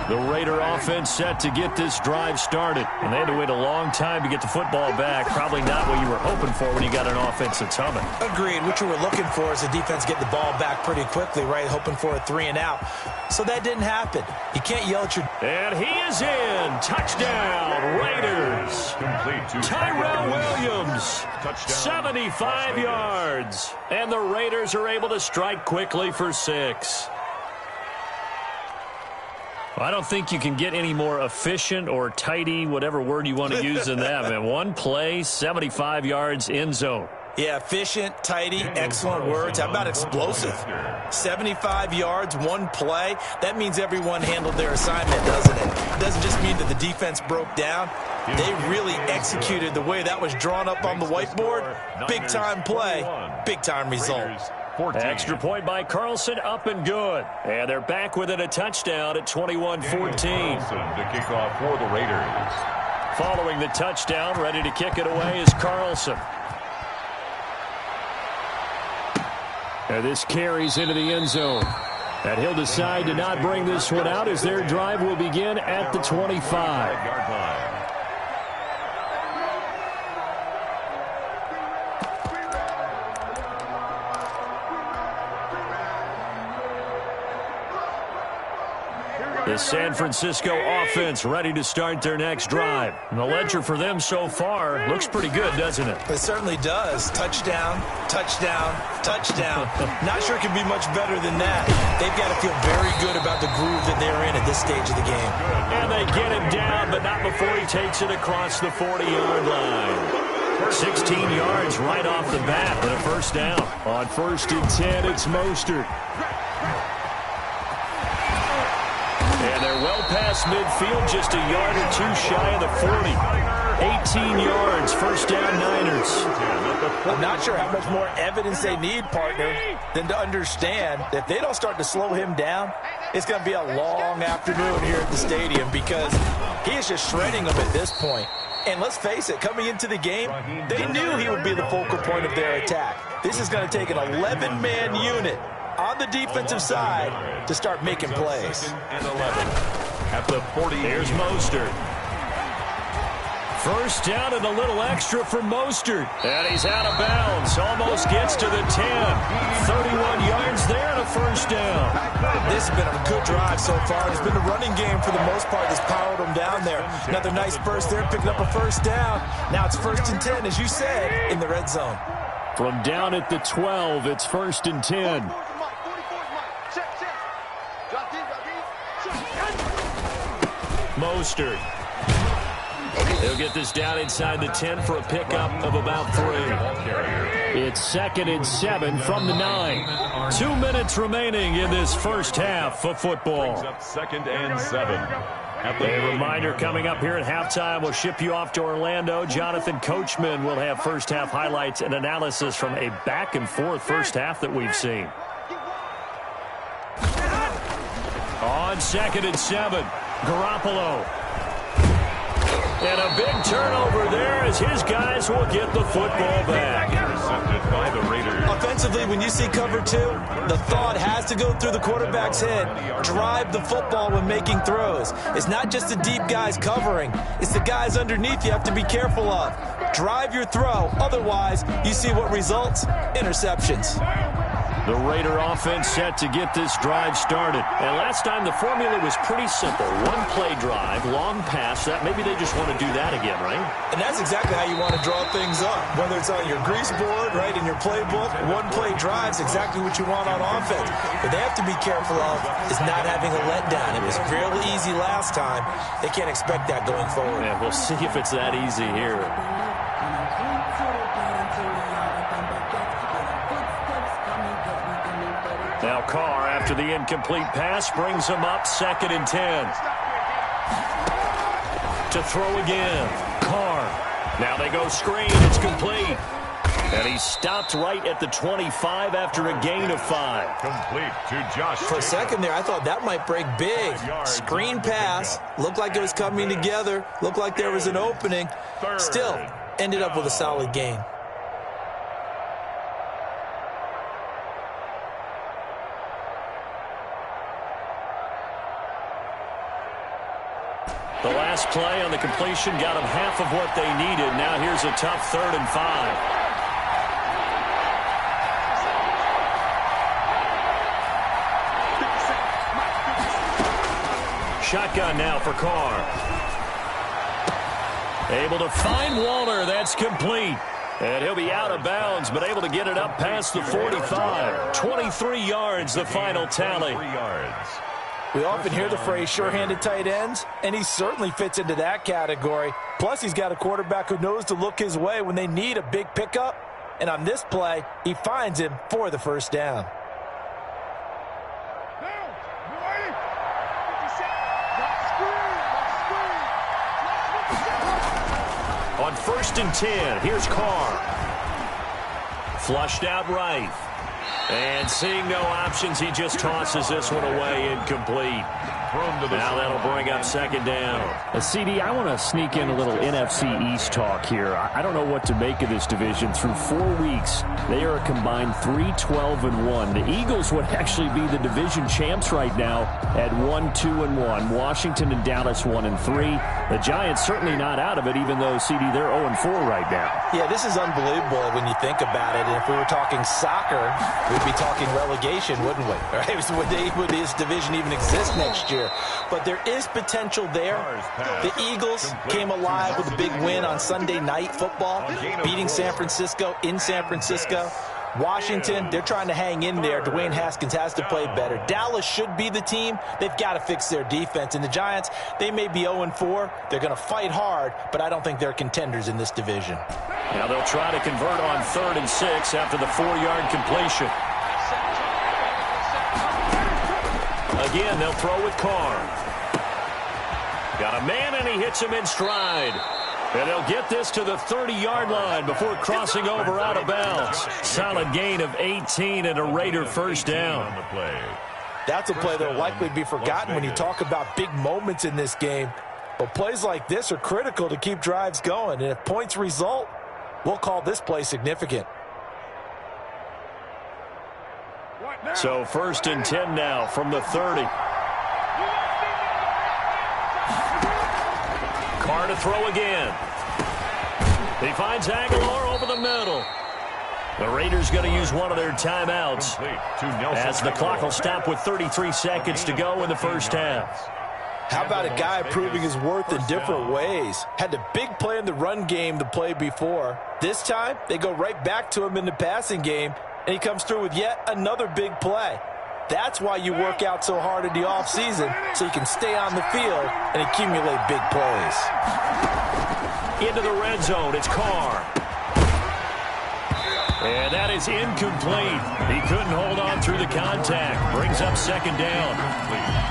The Raider offense set to get this drive started. And they had to wait a long time to get the football back. Probably not what you were hoping for when you got an offense that's humming. Agreed. What you were looking for is the defense get the ball back pretty quickly, right? Hoping for a 3 and out. So that didn't happen. You can't yell at your... And he is in. Touchdown, Raiders. Complete to Tyrell Williams. Touchdown. 75 yards. And the Raiders are able to strike quickly for 6. I don't think you can get any more efficient or tidy, whatever word you want to use in that, man. One play, 75 yards, end zone. Yeah, efficient, tidy, excellent words. How about explosive? 75 yards, one play. That means everyone handled their assignment, doesn't it? It doesn't just mean that the defense broke down. They really executed the way that was drawn up on the whiteboard. Big-time play, big-time result. 14. Extra point by Carlson, up and good. And they're back within a touchdown at 21-14. To kick off for the Raiders. Following the touchdown, ready to kick it away is Carlson. And this carries into the end zone. And he'll decide to not bring this one out as their drive will begin at the 25. The San Francisco offense ready to start their next drive. And the ledger for them so far looks pretty good, doesn't it? It certainly does. Touchdown, touchdown, touchdown. Not sure it can be much better than that. They've got to feel very good about the groove that they're in at this stage of the game. And they get him down, but not before he takes it across the 40-yard line. 16 yards right off the bat and a first down. On 1st and 10, it's Mostert. And they're well past midfield, just a yard or 2 shy of the 40. 18 yards, first down Niners. I'm not sure how much more evidence they need, partner, than to understand that if they don't start to slow him down, it's going to be a long afternoon here at the stadium because he is just shredding them at this point. And let's face it, coming into the game, they knew he would be the focal point of their attack. This is going to take an 11-man unit on the defensive side to start making plays. And 11 at the 40. Here's Mostert. First down and a little extra for Mostert. And he's out of bounds. Almost gets to the 10. 31 yards there and a first down. This has been a good drive so far. It's been the running game for the most part that's powered them down there. Another nice burst there, picking up a first down. Now it's 1st and 10, as you said, in the red zone. From down at the 12, it's 1st and 10. Mostert. He'll get this down inside the 10 for a pickup of about 3. It's 2nd and 7 from the 9. 2 minutes remaining in this first half of football. Brings up 2nd and 7 A reminder coming up here at halftime. We'll ship you off to Orlando. Jonathan Coachman will have first-half highlights and analysis from a back-and-forth first half that we've seen. On 2nd and 7, Garoppolo. And a big turnover there as his guys will get the football back. Intercepted by the Raiders. Offensively, when you see cover 2, the thought has to go through the quarterback's head. Drive the football when making throws. It's not just the deep guys covering. It's the guys underneath you have to be careful of. Drive your throw. Otherwise, you see what results? Interceptions. The Raider offense set to get this drive started. And last time the formula was pretty simple. One play drive, long pass. That maybe they just want to do that again, right? And that's exactly how you want to draw things up. Whether it's on your grease board, right, in your playbook, one play drive's exactly what you want on offense. What they have to be careful of is not having a letdown. It was fairly easy last time. They can't expect that going forward. Yeah, we'll see if it's that easy here. Now Carr, after the incomplete pass, brings him up 2nd and 10. To throw again. Carr. Now they go screen. It's complete. And he stopped right at the 25 after a gain of 5. Complete to Josh. For a second there, I thought that might break big. Screen pass. Looked like it was coming together. Looked like there was an opening. Still, ended up with a solid gain. The last play on the completion got them half of what they needed. Now here's a tough 3rd and 5. Shotgun now for Carr. Able to find Waller. That's complete. And he'll be out of bounds, but able to get it up past the 45. 23 yards, the final tally. 3 yards. We often hear the phrase sure-handed tight ends, and he certainly fits into that category. Plus, he's got a quarterback who knows to look his way when they need a big pickup. And on this play, he finds him for the first down. On 1st and 10, here's Carr. Flushed out right. And seeing no options, he just tosses this one away, incomplete. Now that'll bring up 2nd down. CD, I want to sneak in a little NFC East talk here. I don't know what to make of this division. Through 4 weeks, they are a combined 3-12-1. The Eagles would actually be the division champs right now at 1-2-1. Washington and Dallas 1-3. The Giants certainly not out of it, even though, CD, they're 0-4 right now. Yeah, this is unbelievable when you think about it. And if we were talking soccer, we'd be talking relegation, wouldn't we? Right? Would this division even exist next year? But there is potential there. The Eagles came alive with a big win on Sunday Night Football, beating San Francisco in San Francisco. Washington, they're trying to hang in there. Dwayne Haskins has to play better. Dallas should be the team. They've got to fix their defense. And the Giants, they may be 0-4. They're going to fight hard, but I don't think they're contenders in this division. Now they'll try to convert on 3rd and 6 after the 4-yard completion. Again, they'll throw with Carr. Got a man, and he hits him in stride. And they'll get this to the 30-yard line before crossing over out of bounds. Solid gain of 18 and a Raider first down. That's a play that will likely be forgotten when you talk about big moments in this game. But plays like this are critical to keep drives going. And if points result, we'll call this play significant. So 1st and 10 now from the 30. Carr to throw again. He finds Aguilar over the middle. The Raiders going to use one of their timeouts as the clock will stop with 33 seconds to go in the first half. How about a guy proving his worth in different ways? Had a big play in the run game the play before. This time, they go right back to him in the passing game, and he comes through with yet another big play. That's why you work out so hard in the offseason, so you can stay on the field and accumulate big plays. Into the red zone, it's Carr. And that is incomplete. He couldn't hold on through the contact. Brings up second down.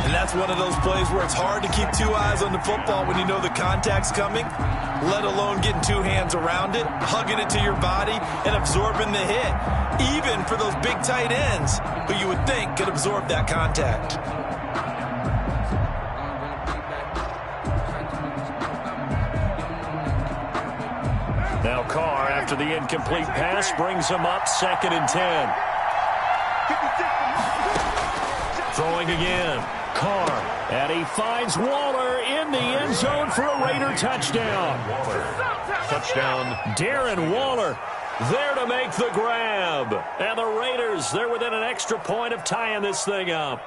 And that's one of those plays where it's hard to keep two eyes on the football when you know the contact's coming, let alone getting two hands around it, hugging it to your body, and absorbing the hit. Even for those big tight ends who you would think could absorb that contact. Now Carr, after the incomplete pass, brings him up 2nd and 10. Throwing again. Carr, and he finds Waller in the end zone for a Raider touchdown. Touchdown. Darren Waller there to make the grab. And the Raiders, they're within an extra point of tying this thing up.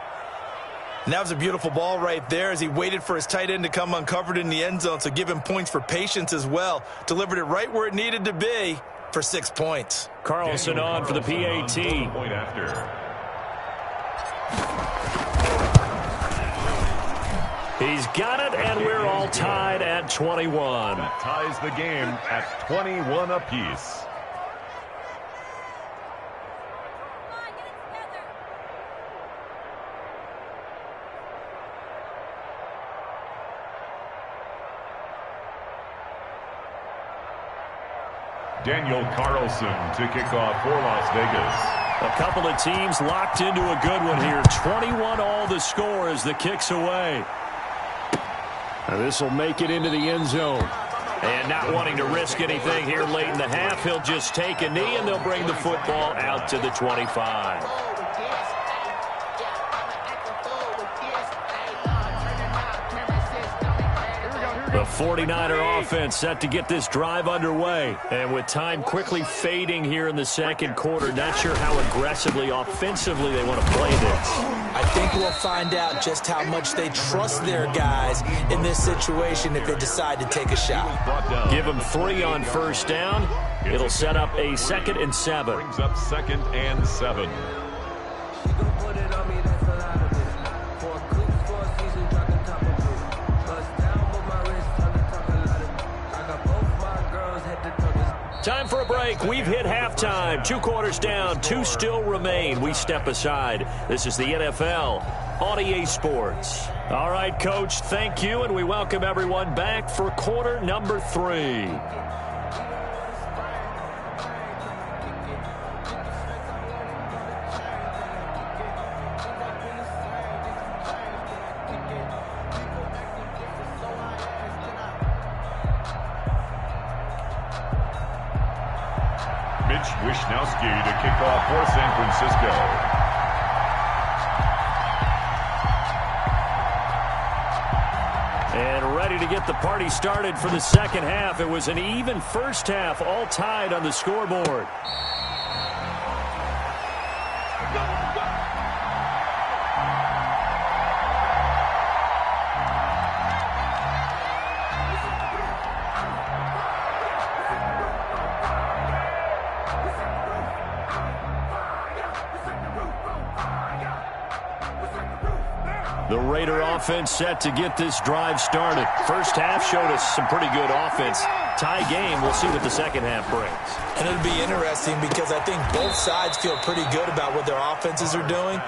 And that was a beautiful ball right there as he waited for his tight end to come uncovered in the end zone, so give him points for patience as well. Delivered it right where it needed to be for 6 points. Carlson on for the PAT. Point after. He's got it, and we're all tied at 21. That ties the game at 21 apiece. Daniel Carlson to kick off for Las Vegas. A couple of teams locked into a good one here. 21 all the score as the kick's away. And this will make it into the end zone. And not wanting to risk anything here late in the half, he'll just take a knee and they'll bring the football out to the 25. The 49er offense set to get this drive underway. And with time quickly fading here in the second quarter, not sure how aggressively, offensively they want to play this. I think we'll find out just how much they trust their guys in this situation if they decide to take a shot. Give them 3 on first down. It'll set up a 2nd and 7. Brings up 2nd and 7. Time for a break. We've hit halftime. 2 quarters down. 2 still remain. We step aside. This is the NFL on EA Sports. All right, Coach, thank you, and we welcome everyone back for quarter number 3. Wishnowski to kick off for San Francisco. And ready to get the party started for the second half. It was an even first half, all tied on the scoreboard. The Raider offense set to get this drive started. First half showed us some pretty good offense. Tie game, we'll see what the second half brings. And it'll be interesting because I think both sides feel pretty good about what their offenses are doing.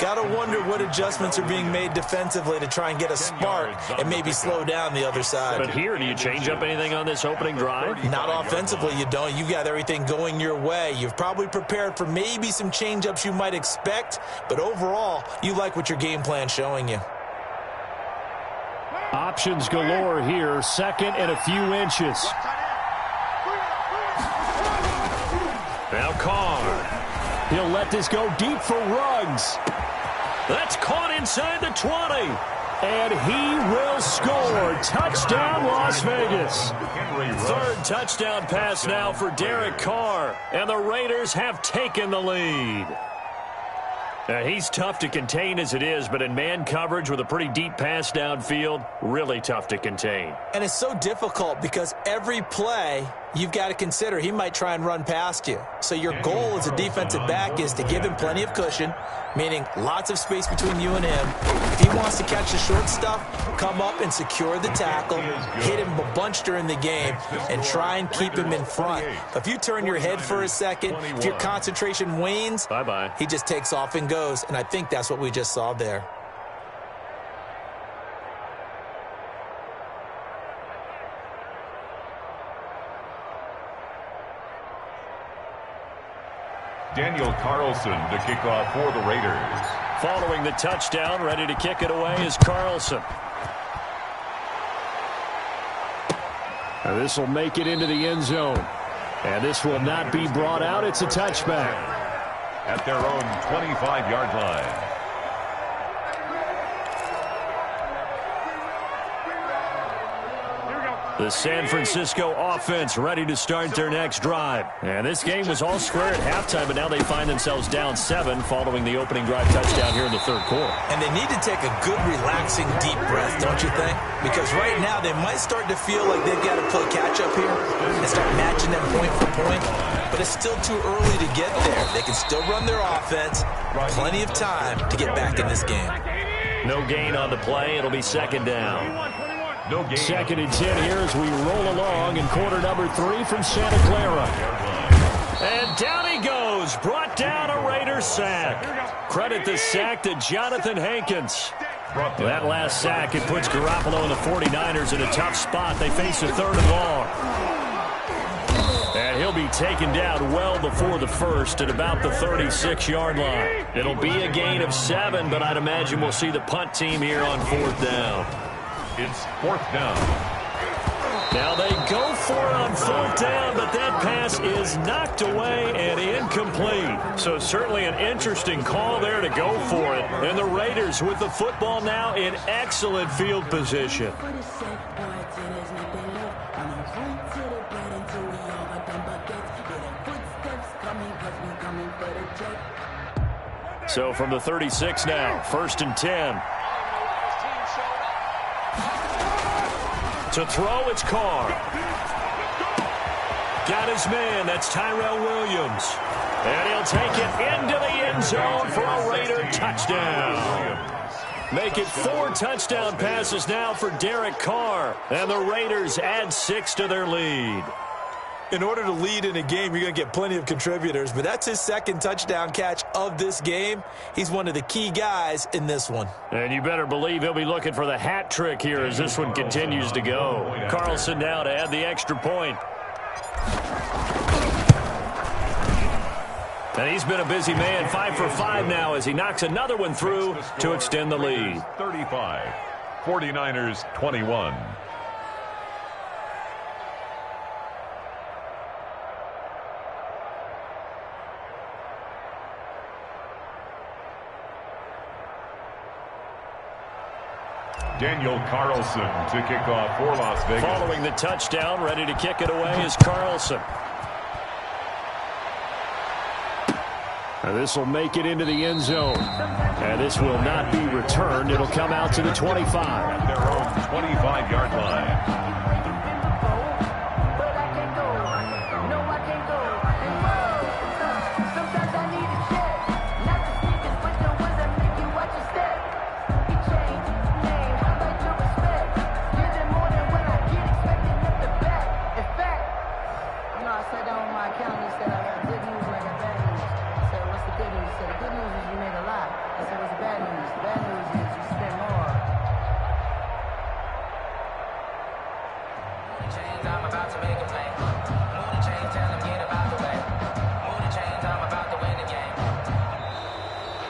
Got to wonder what adjustments are being made defensively to try and get a spark and maybe slow down the other side. But here, do you change up anything on this opening drive? Not offensively, you don't. You've got everything going your way. You've probably prepared for maybe some change-ups you might expect, but overall, you like what your game plan's showing you. Options galore here. 2nd and a few inches. Now Carr. He'll let this go deep for Ruggs. That's caught inside the 20. And he will score. Touchdown, Las Vegas. 3rd touchdown pass now for Derek Carr. And the Raiders have taken the lead. Now, he's tough to contain as it is, but in man coverage with a pretty deep pass downfield, really tough to contain. And it's so difficult because every play you've got to consider he might try and run past you. So your goal as a defensive back is to give him plenty of cushion, meaning lots of space between you and him. If he wants to catch the short stuff, come up and secure the tackle, hit him a bunch during the game, and try and keep him in front. But if you turn your head for a second, if your concentration wanes, bye-bye. He just takes off and goes, and I think that's what we just saw there. Daniel Carlson to kick off for the Raiders. Following the touchdown, ready to kick it away is Carlson. This will make it into the end zone. And this will not be brought out. It's a touchback. At their own 25-yard line. The San Francisco offense ready to start their next drive. And this game was all square at halftime, but now they find themselves down 7 following the opening drive touchdown here in the third quarter. And they need to take a good, relaxing, deep breath, don't you think? Because right now they might start to feel like they've got to play catch-up here and start matching them point for point. But it's still too early to get there. They can still run their offense. Plenty of time to get back in this game. No gain on the play. It'll be second down. No gain. Second and 10 here as we roll along in quarter number 3 from Santa Clara. And down he goes. Brought down a Raider sack. Credit the sack to Jonathan Hankins. That last sack, it puts Garoppolo and the 49ers in a tough spot. They face a third and long. And he'll be taken down well before the first at about the 36-yard line. It'll be a gain of 7, but I'd imagine we'll see the punt team here on fourth down. It's fourth down. Now they go for it on fourth down, but that pass is knocked away and incomplete. So certainly an interesting call there to go for it. And the Raiders with the football now in excellent field position. So from the 36 now, first and 10. To throw, it's Carr. Got his man. That's Tyrell Williams. And he'll take it into the end zone for a Raider touchdown. Make it 4 touchdown passes now for Derek Carr. And the Raiders add 6 to their lead. In order to lead in a game, you're going to get plenty of contributors, but that's his second touchdown catch of this game. He's one of the key guys in this one. And you better believe he'll be looking for the hat trick here as this one continues to go. Carlson now to add the extra point. And he's been a busy man, 5 for 5 now as he knocks another one through to extend the lead. 35, 49ers 21. Daniel Carlson to kick off for Las Vegas. Following the touchdown, ready to kick it away is Carlson. And this will make it into the end zone. And this will not be returned. It'll come out to the 25. At their own 25-yard line.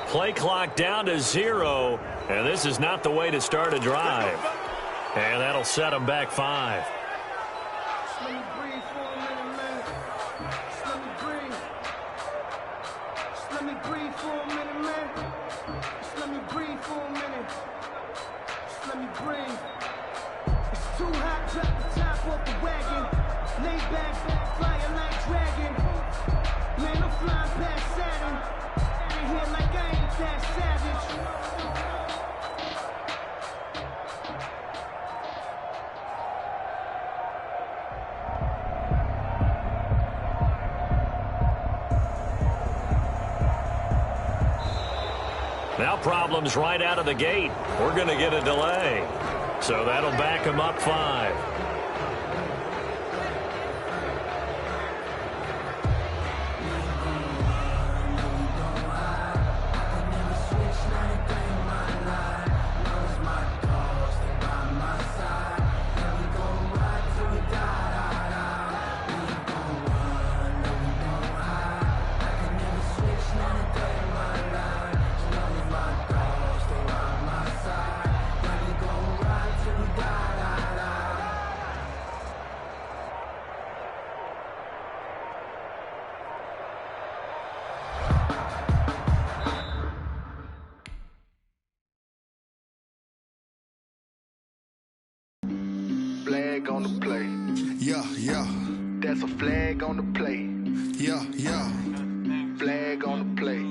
Play clock down to 0, and this is not the way to start a drive. And that'll set them back 5. Let me breathe for a minute, man. Let me breathe. Let me breathe for a minute, man. Let me breathe for a minute. Let me breathe. It's too hot, drop the top off the wagon. Lay back, flying like dragon. Man, I'm flying past Saturn. Out of here like I ain't that savage. Now problems right out of the gate. We're going to get a delay. So that'll back him up 5. Flag on the play. Yeah, yeah. That's a flag on the play. Yeah, yeah. Flag on the play.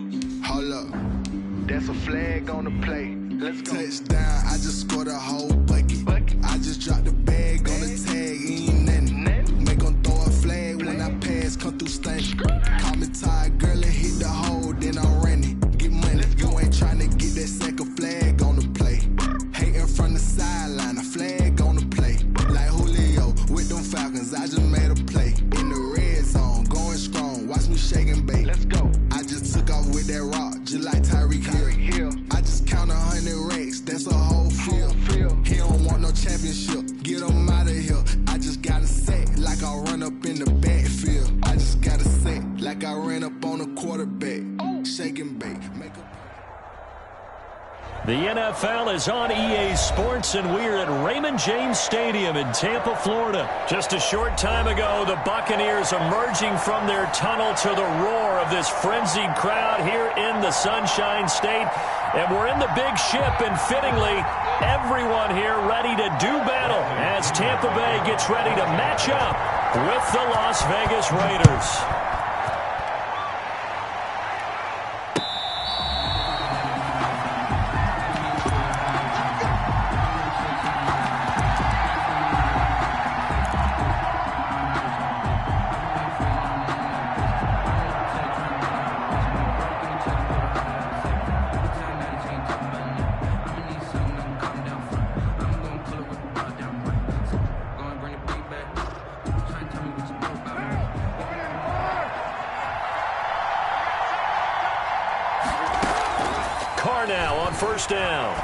Hold up. That's a flag on the play. Let's go. Touchdown, I just scored a whole bucket. I just dropped the bag on the tag, ain't nothing. Make them throw a flag when I pass, come through stank. Call me tired, girl, and hit the hole, then I'm running. Get money, you ain't trying to get that second flag on the play. Hating from the sideline, a flag on the play. Like Julio with them Falcons, I just made a play. In the red zone, going strong, watch me shake and bake. Let's go. I just took off with that rock, just like Tyreek Hill. I just count 100 racks, that's a whole field. He don't want no championship, get him out of here. I just got a set, like I run up in the backfield. I just got a set, like I ran up on a quarterback. Shake and bake, make a... The NFL is on EA Sports, and we're at Raymond James Stadium in Tampa, Florida. Just a short time ago, the Buccaneers emerging from their tunnel to the roar of this frenzied crowd here in the Sunshine State. And we're in the big ship, and fittingly, everyone here ready to do battle as Tampa Bay gets ready to match up with the Las Vegas Raiders. Now on first down.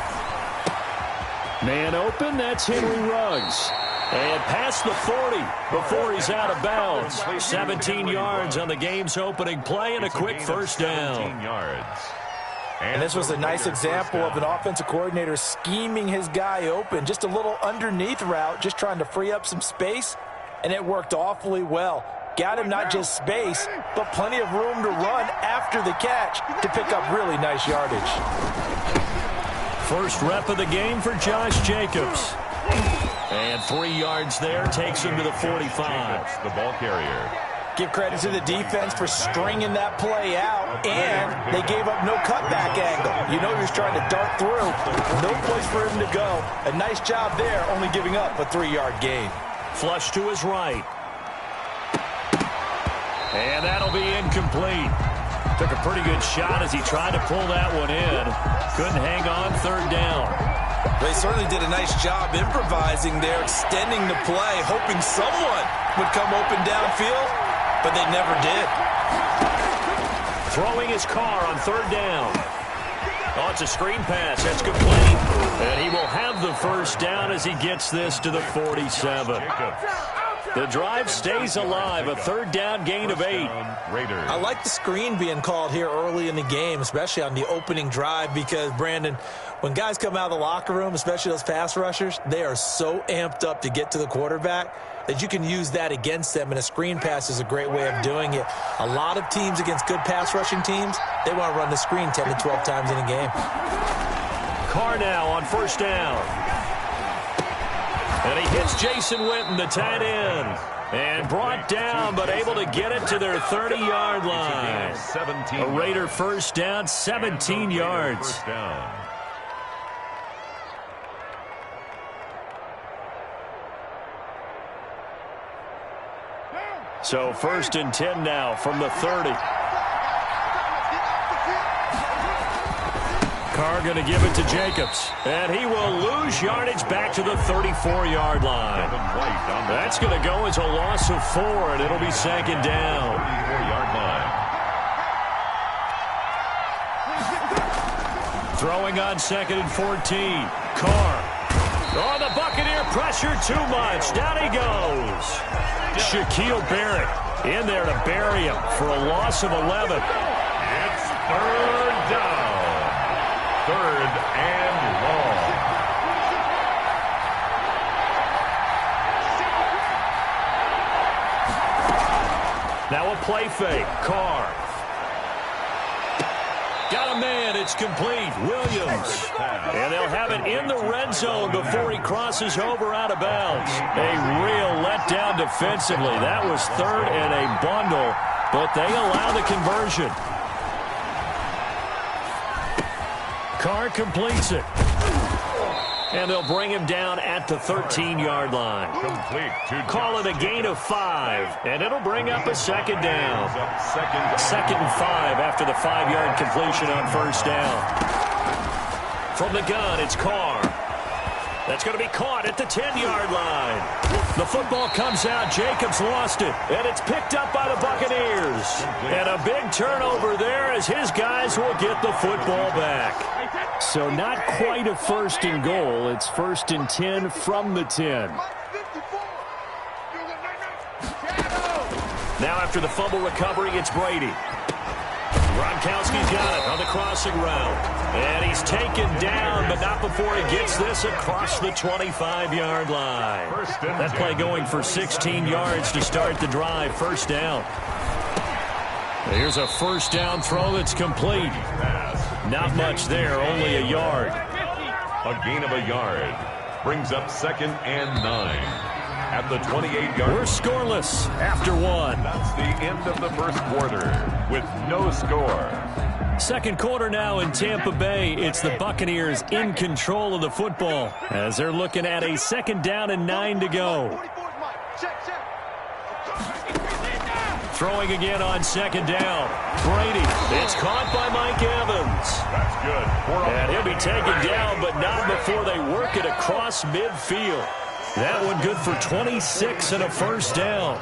Man open, that's Henry Ruggs. And past the 40 before he's out of bounds. 17 yards on the game's opening play and a quick first down. And this was a nice example of an offensive coordinator scheming his guy open. Just a little underneath route, just trying to free up some space, and it worked awfully well. Got him not just space, but plenty of room to run after the catch to pick up really nice yardage. First rep of the game for Josh Jacobs. And 3 yards there takes him to the 45. The ball carrier. Give credit to the defense for stringing that play out, and they gave up no cutback angle. You know he was trying to dart through. No place for him to go. A nice job there, only giving up a 3-yard gain. Flush to his right. And that'll be incomplete. Took a pretty good shot as he tried to pull that one in. Couldn't hang on third down. They certainly did a nice job improvising there, extending the play, hoping someone would come open downfield, but they never did. Throwing his car on third down. Oh, it's a screen pass. That's complete. And he will have the first down as he gets this to the 47. The drive stays alive, a third down gain of 8. I like the screen being called here early in the game, especially on the opening drive, because, Brandon, when guys come out of the locker room, especially those pass rushers, they are so amped up to get to the quarterback that you can use that against them, and a screen pass is a great way of doing it. A lot of teams against good pass rushing teams, they want to run the screen 10 to 12 times in a game. Carr now on first down. And he hits Jason Witten, the tight end. And brought down, but able to get it to their 30-yard line. A Raider first down, 17 yards. So first and 10 now from the 30. Carr going to give it to Jacobs. And he will lose yardage back to the 34-yard line. That's going to go as a loss of 4, and it'll be second down. 34-yard line. Throwing on second and 14. Carr. Oh, the Buccaneer pressure too much. Down he goes. Shaquille Barrett in there to bury him for a loss of 11. It's third down. Third and long. Now a play fake. Carr. Got a man. It's complete. Williams. And they'll have it in the red zone before he crosses over out of bounds. A real letdown defensively. That was third and a bundle, but they allow the conversion. Carr completes it. And they'll bring him down at the 13-yard line. Complete. Call it a gain of 5, and it'll bring up a second down. Second and 5 after the 5-yard completion on first down. From the gun, it's Carr. That's going to be caught at the 10-yard line. The football comes out. Jacobs lost it, and it's picked up by the Buccaneers. And a big turnover there as his guys will get the football back. So not quite a first and goal. It's first and 10 from the 10. Now after the fumble recovery, it's Brady. Gronkowski's got it on the crossing route. And he's taken down, but not before he gets this across the 25-yard line. That play going for 16 yards to start the drive. First down. Here's a first down throw that's complete. Not much there, only a yard. A gain of a yard. Brings up second and 9. At the 28-yard. We're scoreless after 1. That's the end of the first quarter with no score. Second quarter now in Tampa Bay. It's the Buccaneers in control of the football as they're looking at a second down and 9 to go. Throwing again on second down. Brady. It's caught by Mike Evans. That's good. And he'll be taken down, but not before they work it across midfield. That one good for 26 and a first down.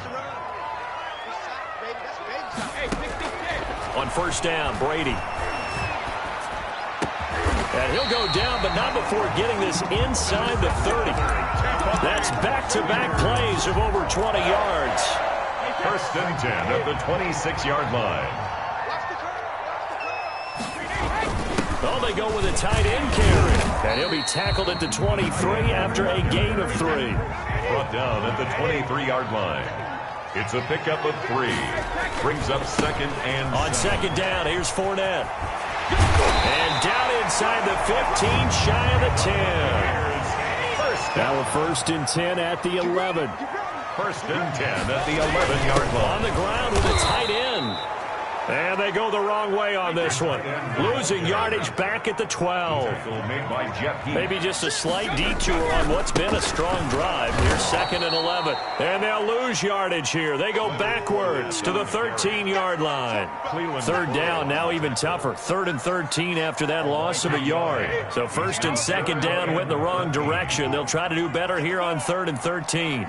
On first down, Brady. And he'll go down, but not before getting this inside the 30. That's back-to-back plays of over 20 yards. First and 10 at the 26-yard line. Oh, they go with a tight end carry. And he'll be tackled at the 23 after a gain of 3. Brought down at the 23-yard line. It's a pickup of 3. Brings up second and 7. On second down, here's Fournette. And down inside the 15, shy of the 10. Now a first and 10 at the 11. First and 10 at the 11-yard line. On the ground with a tight end. And they go the wrong way on this one. Losing yardage back at the 12. Maybe just a slight detour on what's been a strong drive. Here's second and 11. And they'll lose yardage here. They go backwards to the 13-yard line. Third down, now even tougher. Third and 13 after that loss of a yard. So first and second down went the wrong direction. They'll try to do better here on third and 13.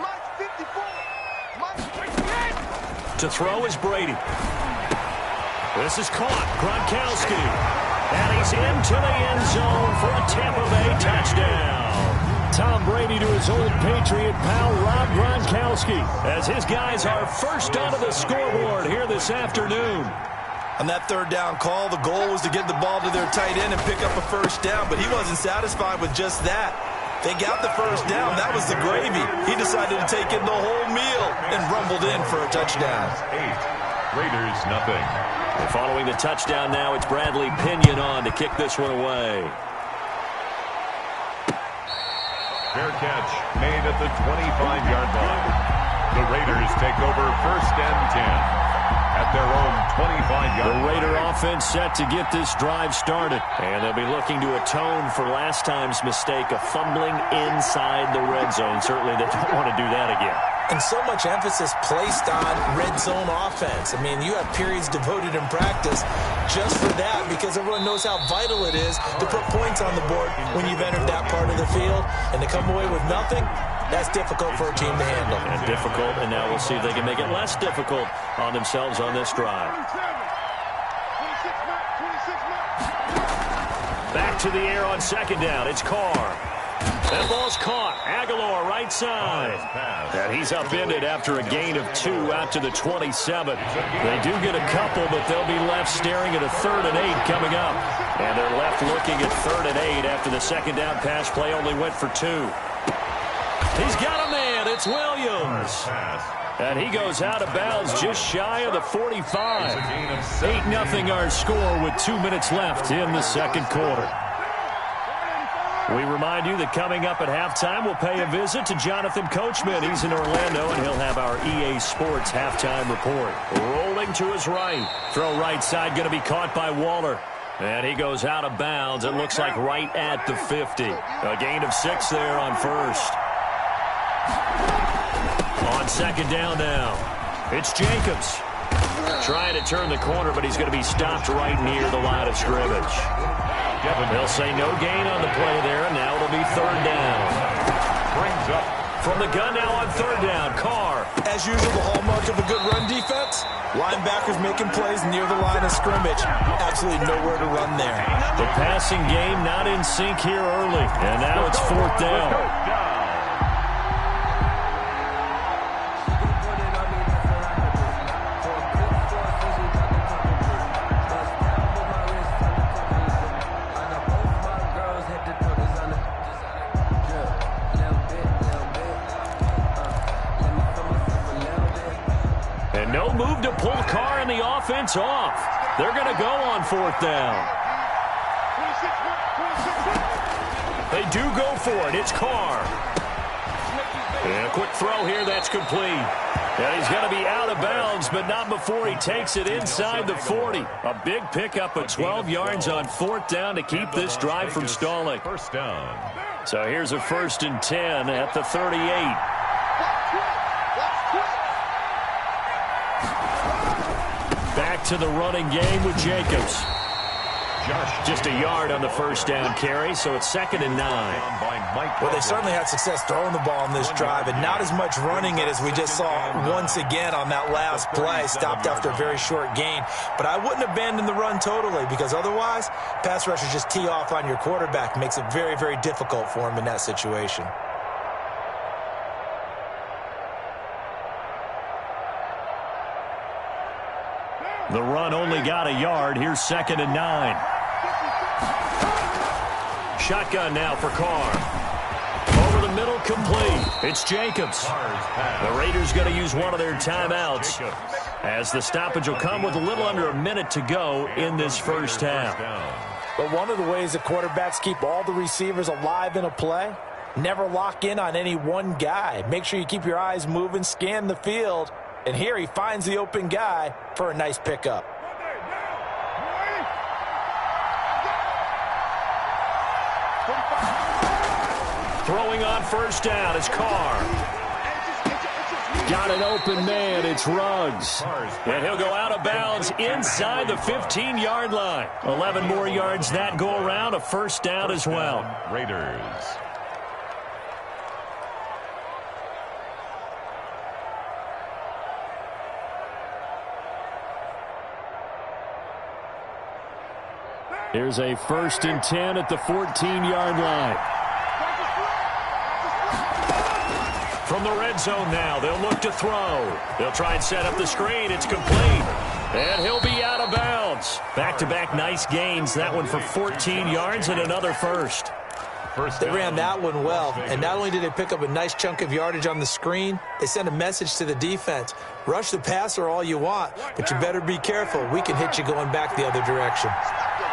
To throw is Brady. This is caught. Gronkowski. And he's into the end zone for a Tampa Bay touchdown. Tom Brady to his old Patriot pal, Rob Gronkowski, as his guys are first onto the scoreboard here this afternoon. On that third down call, the goal was to get the ball to their tight end and pick up a first down, but he wasn't satisfied with just that. They got the first down. That was the gravy. He decided to take in the whole meal and rumbled in for a touchdown. 8. Raiders, nothing. And following the touchdown now, it's Bradley Pinion on to kick this one away. Fair catch made at the 25-yard line. The Raiders take over first and 10 at their own 25-yard line. The Raider offense set to get this drive started. And they'll be looking to atone for last time's mistake of fumbling inside the red zone. Certainly they don't want to do that again. And so much emphasis placed on red zone offense. I mean, you have periods devoted in practice just for that because everyone knows how vital it is to put points on the board when you've entered that part of the field. And to come away with nothing, that's difficult for a team to handle. And difficult, and now we'll see if they can make it less difficult on themselves on this drive. Back to the air on second down. It's Carr. That ball's caught. Aguilar right side. And he's upended after a gain of 2 out to the 27. They do get a couple, but they'll be left staring at a 3rd and 8 coming up. And they're left looking at 3rd and 8 after the second down pass play only went for 2. He's got a man. It's Williams. And he goes out of bounds just shy of the 45. 8-0 our score with 2 minutes left in the second quarter. We remind you that coming up at halftime, we'll pay a visit to Jonathan Coachman. He's in Orlando, and he'll have our EA Sports halftime report. Rolling to his right. Throw right side going to be caught by Waller. And he goes out of bounds. It looks like right at the 50. A gain of 6 there on first. On second down now, it's Jacobs. Trying to turn the corner, but he's going to be stopped right near the line of scrimmage. They'll say no gain on the play there, and now it'll be 3rd down. Brings up. From the gun now on 3rd down, Carr. As usual, the hallmark of a good run defense, linebackers making plays near the line of scrimmage. Absolutely nowhere to run there. The passing game not in sync here early, and now it's 4th down. No move to pull Carr and the offense off. They're going to go on 4th down. They do go for it. It's Carr. And a quick throw here. That's complete. And he's going to be out of bounds, but not before he takes it inside the 40. A big pickup of 12 yards on 4th down to keep this drive from stalling. First down. So here's a 1st and 10 at the 38. Back to the running game with Jacobs. Just a yard on the first down carry, so it's 2nd and 9. Well, they certainly had success throwing the ball on this drive, and not as much running it as we just saw once again on that last play. Stopped after a very short gain. But I wouldn't abandon the run totally, because otherwise, pass rushers just tee off on your quarterback. Makes it very, very difficult for him in that situation. The run only got a yard. Here's 2nd and 9. Shotgun now for Carr. Over the middle, complete. It's Jacobs. The Raiders going to use one of their timeouts as the stoppage will come with a little under a minute to go in this first half. But one of the ways that quarterbacks keep all the receivers alive in a play, never lock in on any one guy. Make sure you keep your eyes moving, scan the field. And here he finds the open guy for a nice pickup. Throwing on first down is Carr. Got an open man. It's Ruggs. And he'll go out of bounds inside the 15-yard line. 11 more yards that go around. A first down as well. Raiders. Here's a 1st and 10 at the 14-yard line. From the red zone now, they'll look to throw. They'll try and set up the screen. It's complete. And he'll be out of bounds. Back-to-back nice gains. That one for 14 yards and another first. They ran that one well, and not only did they pick up a nice chunk of yardage on the screen, they sent a message to the defense. Rush the passer all you want, but you better be careful. We can hit you going back the other direction.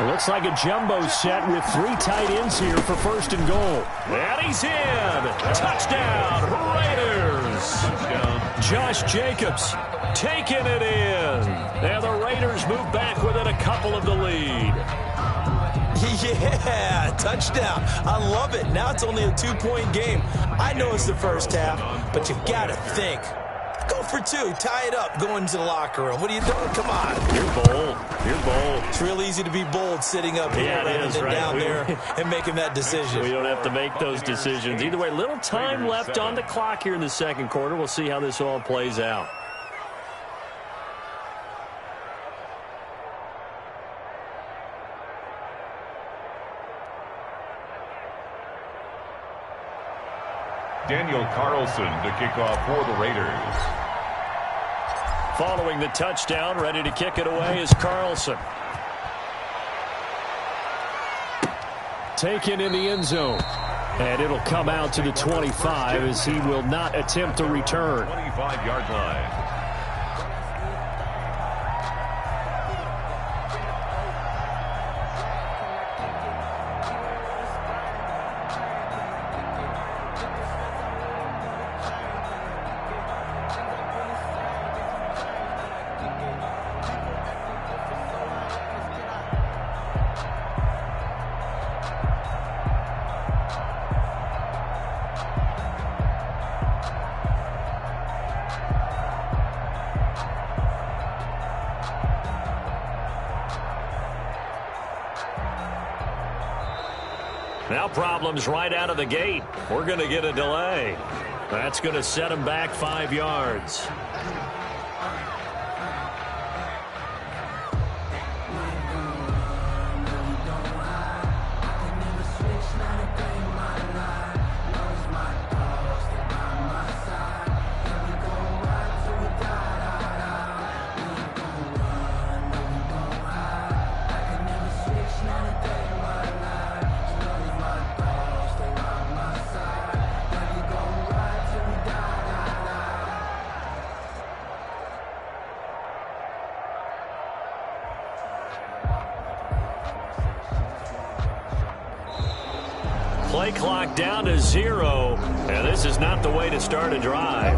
It looks like a jumbo set with 3 tight ends here for 1st and goal. And he's in. Touchdown, Raiders. Josh Jacobs taking it in. And the Raiders move back within a couple of the lead. Yeah, touchdown. I love it. Now it's only a 2-point game. I know it's the first half, but you got to think. Go for 2. Tie it up. Go into the locker room. What are you doing? Come on. You're bold. You're bold. It's real easy to be bold sitting up here rather than down there and making that decision. We don't have to make those decisions. Either way, little time left on the clock here in the second quarter. We'll see how this all plays out. Daniel Carlson to kick off for the Raiders. Following the touchdown, ready to kick it away is Carlson. Taken in the end zone. And it'll come out to the 25 as he will not attempt to return. 25-yard line. Now problems right out of the gate. We're going to get a delay. That's going to set him back 5 yards. Play clock down to 0, and this is not the way to start a drive.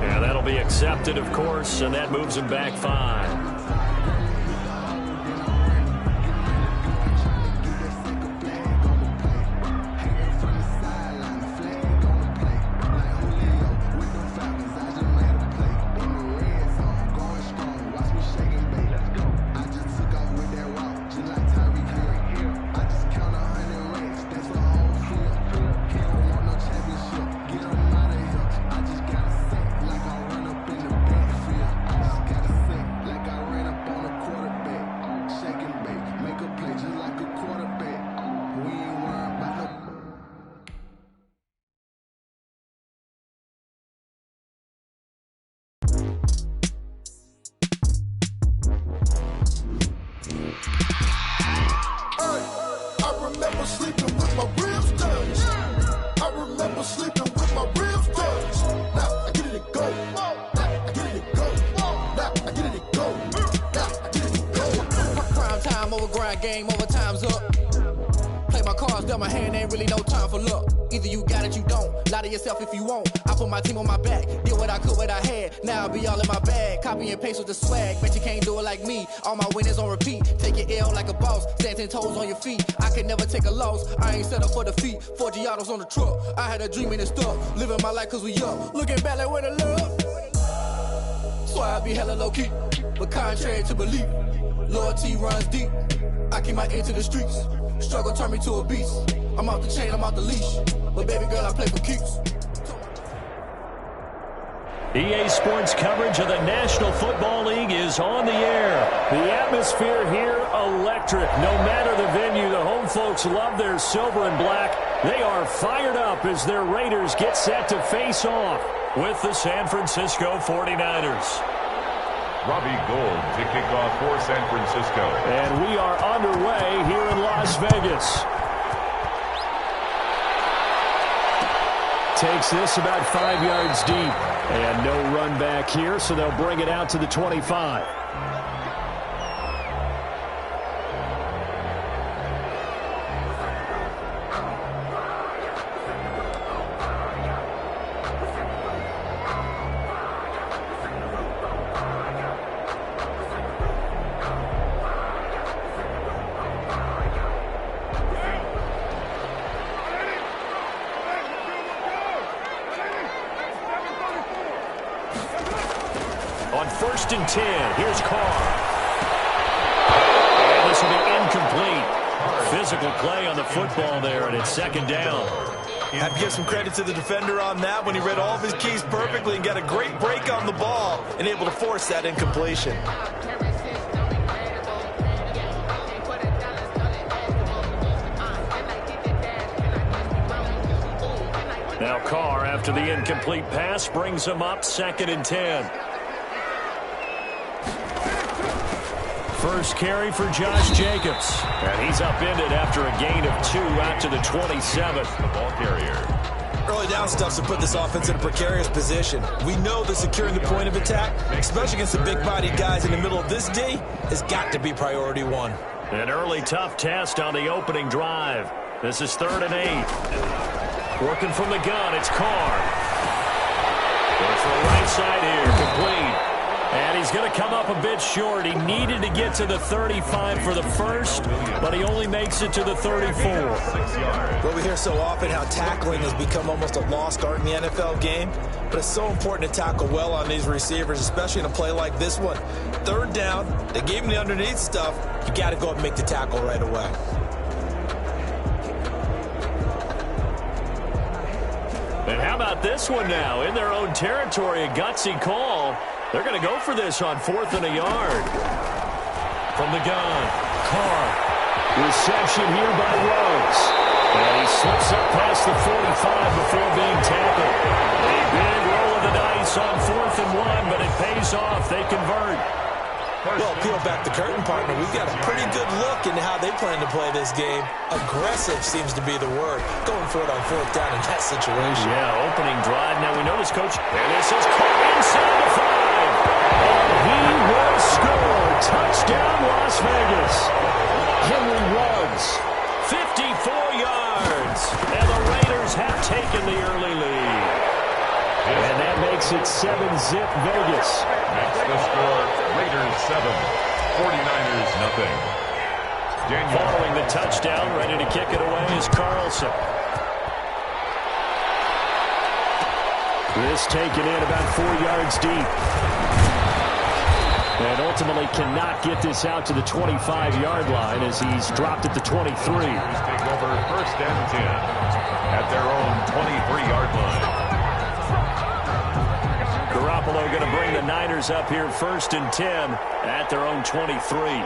And that'll be accepted, of course, and that moves him back 5. Game over, time's up. Play my cards, dealt my hand, ain't really no time for luck. Either you got it, you don't. Lie to yourself if you won't. I put my team on my back, did what I could, what I had. Now I'll be all in my bag. Copy and paste with the swag. Bet you can't do it like me. All my winners on repeat. Take your L like a boss. Stand 10 toes on your feet. I can never take a loss. I ain't set up for defeat. 4 Giottos on the truck. I had a dream and it's stuck. Living my life cause we up. Looking back like where the love. So I be hella low key. But contrary to belief, loyalty runs deep. I keep my ear to the streets. Struggle turned me to a beast. I'm out the chain, I'm out the leash. But baby girl, I play for keeps. EA Sports coverage of the National Football League is on the air. The atmosphere here, electric. No matter the venue, the home folks love their silver and black. They are fired up as their Raiders get set to face off with the San Francisco 49ers. Robbie Gould to kick off for San Francisco. And we are underway here in Las Vegas. Takes this about 5 yards deep. And no run back here, so they'll bring it out to the 25. On 1st and 10, here's Carr. And this will be incomplete. Physical play on the football there, and it's 2nd down. I have to give some credit to the defender on that when he read all of his keys perfectly and got a great break on the ball and able to force that incompletion. Now Carr, after the incomplete pass, brings him up 2nd and 10. First carry for Josh Jacobs. And he's upended after a gain of 2 out to the 27. The ball carrier. Early down stuffs to put this offense in a precarious position. We know that securing the point of attack, especially against the big-bodied guys in the middle of this D, has got to be priority 1. An early tough test on the opening drive. This is 3rd and 8. Working from the gun, it's Carr. Goes for the right side here, complete. And he's going to come up a bit short. He needed to get to the 35 for the first, but he only makes it to the 34. Well, we hear so often how tackling has become almost a lost art in the NFL game, but it's so important to tackle well on these receivers, especially in a play like this one. 3rd down, they gave him the underneath stuff. You got to go up and make the tackle right away. And how about this one now? In their own territory, a gutsy call. They're going to go for this on 4th and a yard. From the gun, Carr. Reception here by Rose. And he slips up past the 45 before being tackled. A big roll of the dice on 4th and 1, but it pays off. They convert. Well, peel back the curtain, partner. We've got a pretty good look into how they plan to play this game. Aggressive seems to be the word. Going for it on 4th down in that situation. Yeah, opening drive. Now we notice, Coach, and this is Carr inside the 5. And he will score. Touchdown, Las Vegas. Henry Ruggs, 54 yards. And the Raiders have taken the early lead. And that makes it 7-zip Vegas. That's the score. Raiders 7, 49ers nothing. Following the touchdown, ready to kick it away is Carlson. This taken in about 4 yards deep. And ultimately cannot get this out to the 25-yard line as he's dropped at the 23. Take over 1st and 10 at their own 23-yard line. Garoppolo going to bring the Niners up here 1st and 10 at their own 23.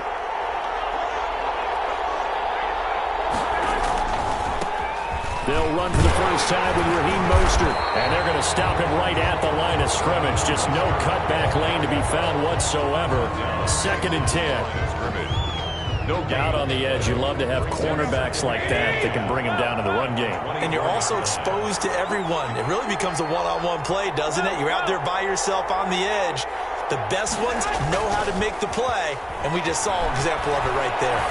They'll run for the first time with Raheem Mostert, and they're going to stop him right at the line of scrimmage. Just no cutback lane to be found whatsoever. 2nd and 10. Out on the edge, you love to have cornerbacks like that can bring him down in the run game. And you're also exposed to everyone. It really becomes a one-on-one play, doesn't it? You're out there by yourself on the edge. The best ones know how to make the play, and we just saw an example of it right there.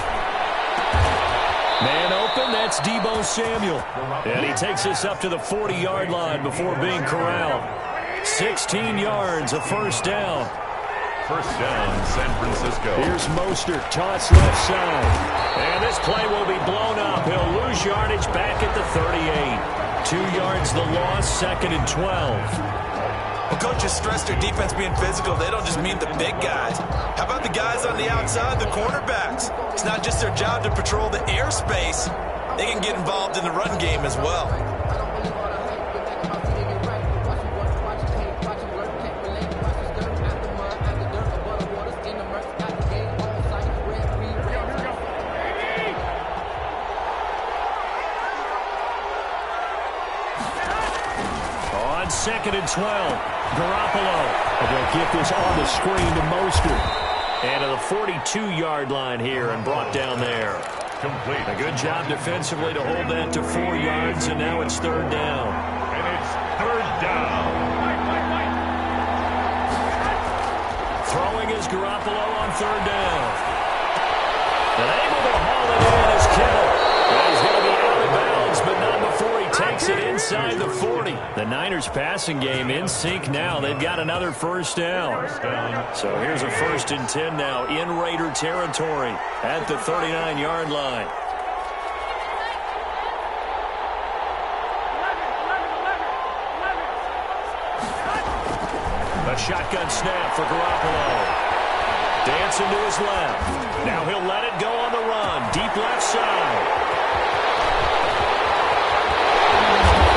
Man open, that's Deebo Samuel. And he takes us up to the 40-yard line before being corralled. 16 yards, a 1st down. 1st down, San Francisco. Here's Mostert, toss left side. And this play will be blown up. He'll lose yardage back at the 38. 2 yards the loss, 2nd and 12. Well, coaches stress their defense being physical. They don't just mean the big guys. How about the guys on the outside, the cornerbacks? It's not just their job to patrol the airspace. They can get involved in the run game as well. On 2nd and 12, Garoppolo. And they'll get this on the screen to Mostert. And to the 42-yard line here and brought down there. Complete. A good job defensively to hold that to 4 yards, and now it's 3rd down. And it's 3rd down. Throwing is Garoppolo on 3rd down. And able to haul it in is Kittle. And he's going to be out of bounds, but not before he takes it inside the 40. The Niners passing game in sync now. They've got another 1st down. So here's a 1st and 10 now in Raider territory at the 39-yard line. shotgun snap for Garoppolo. Dancing to his left. Now he'll let it go on the run. Deep left side.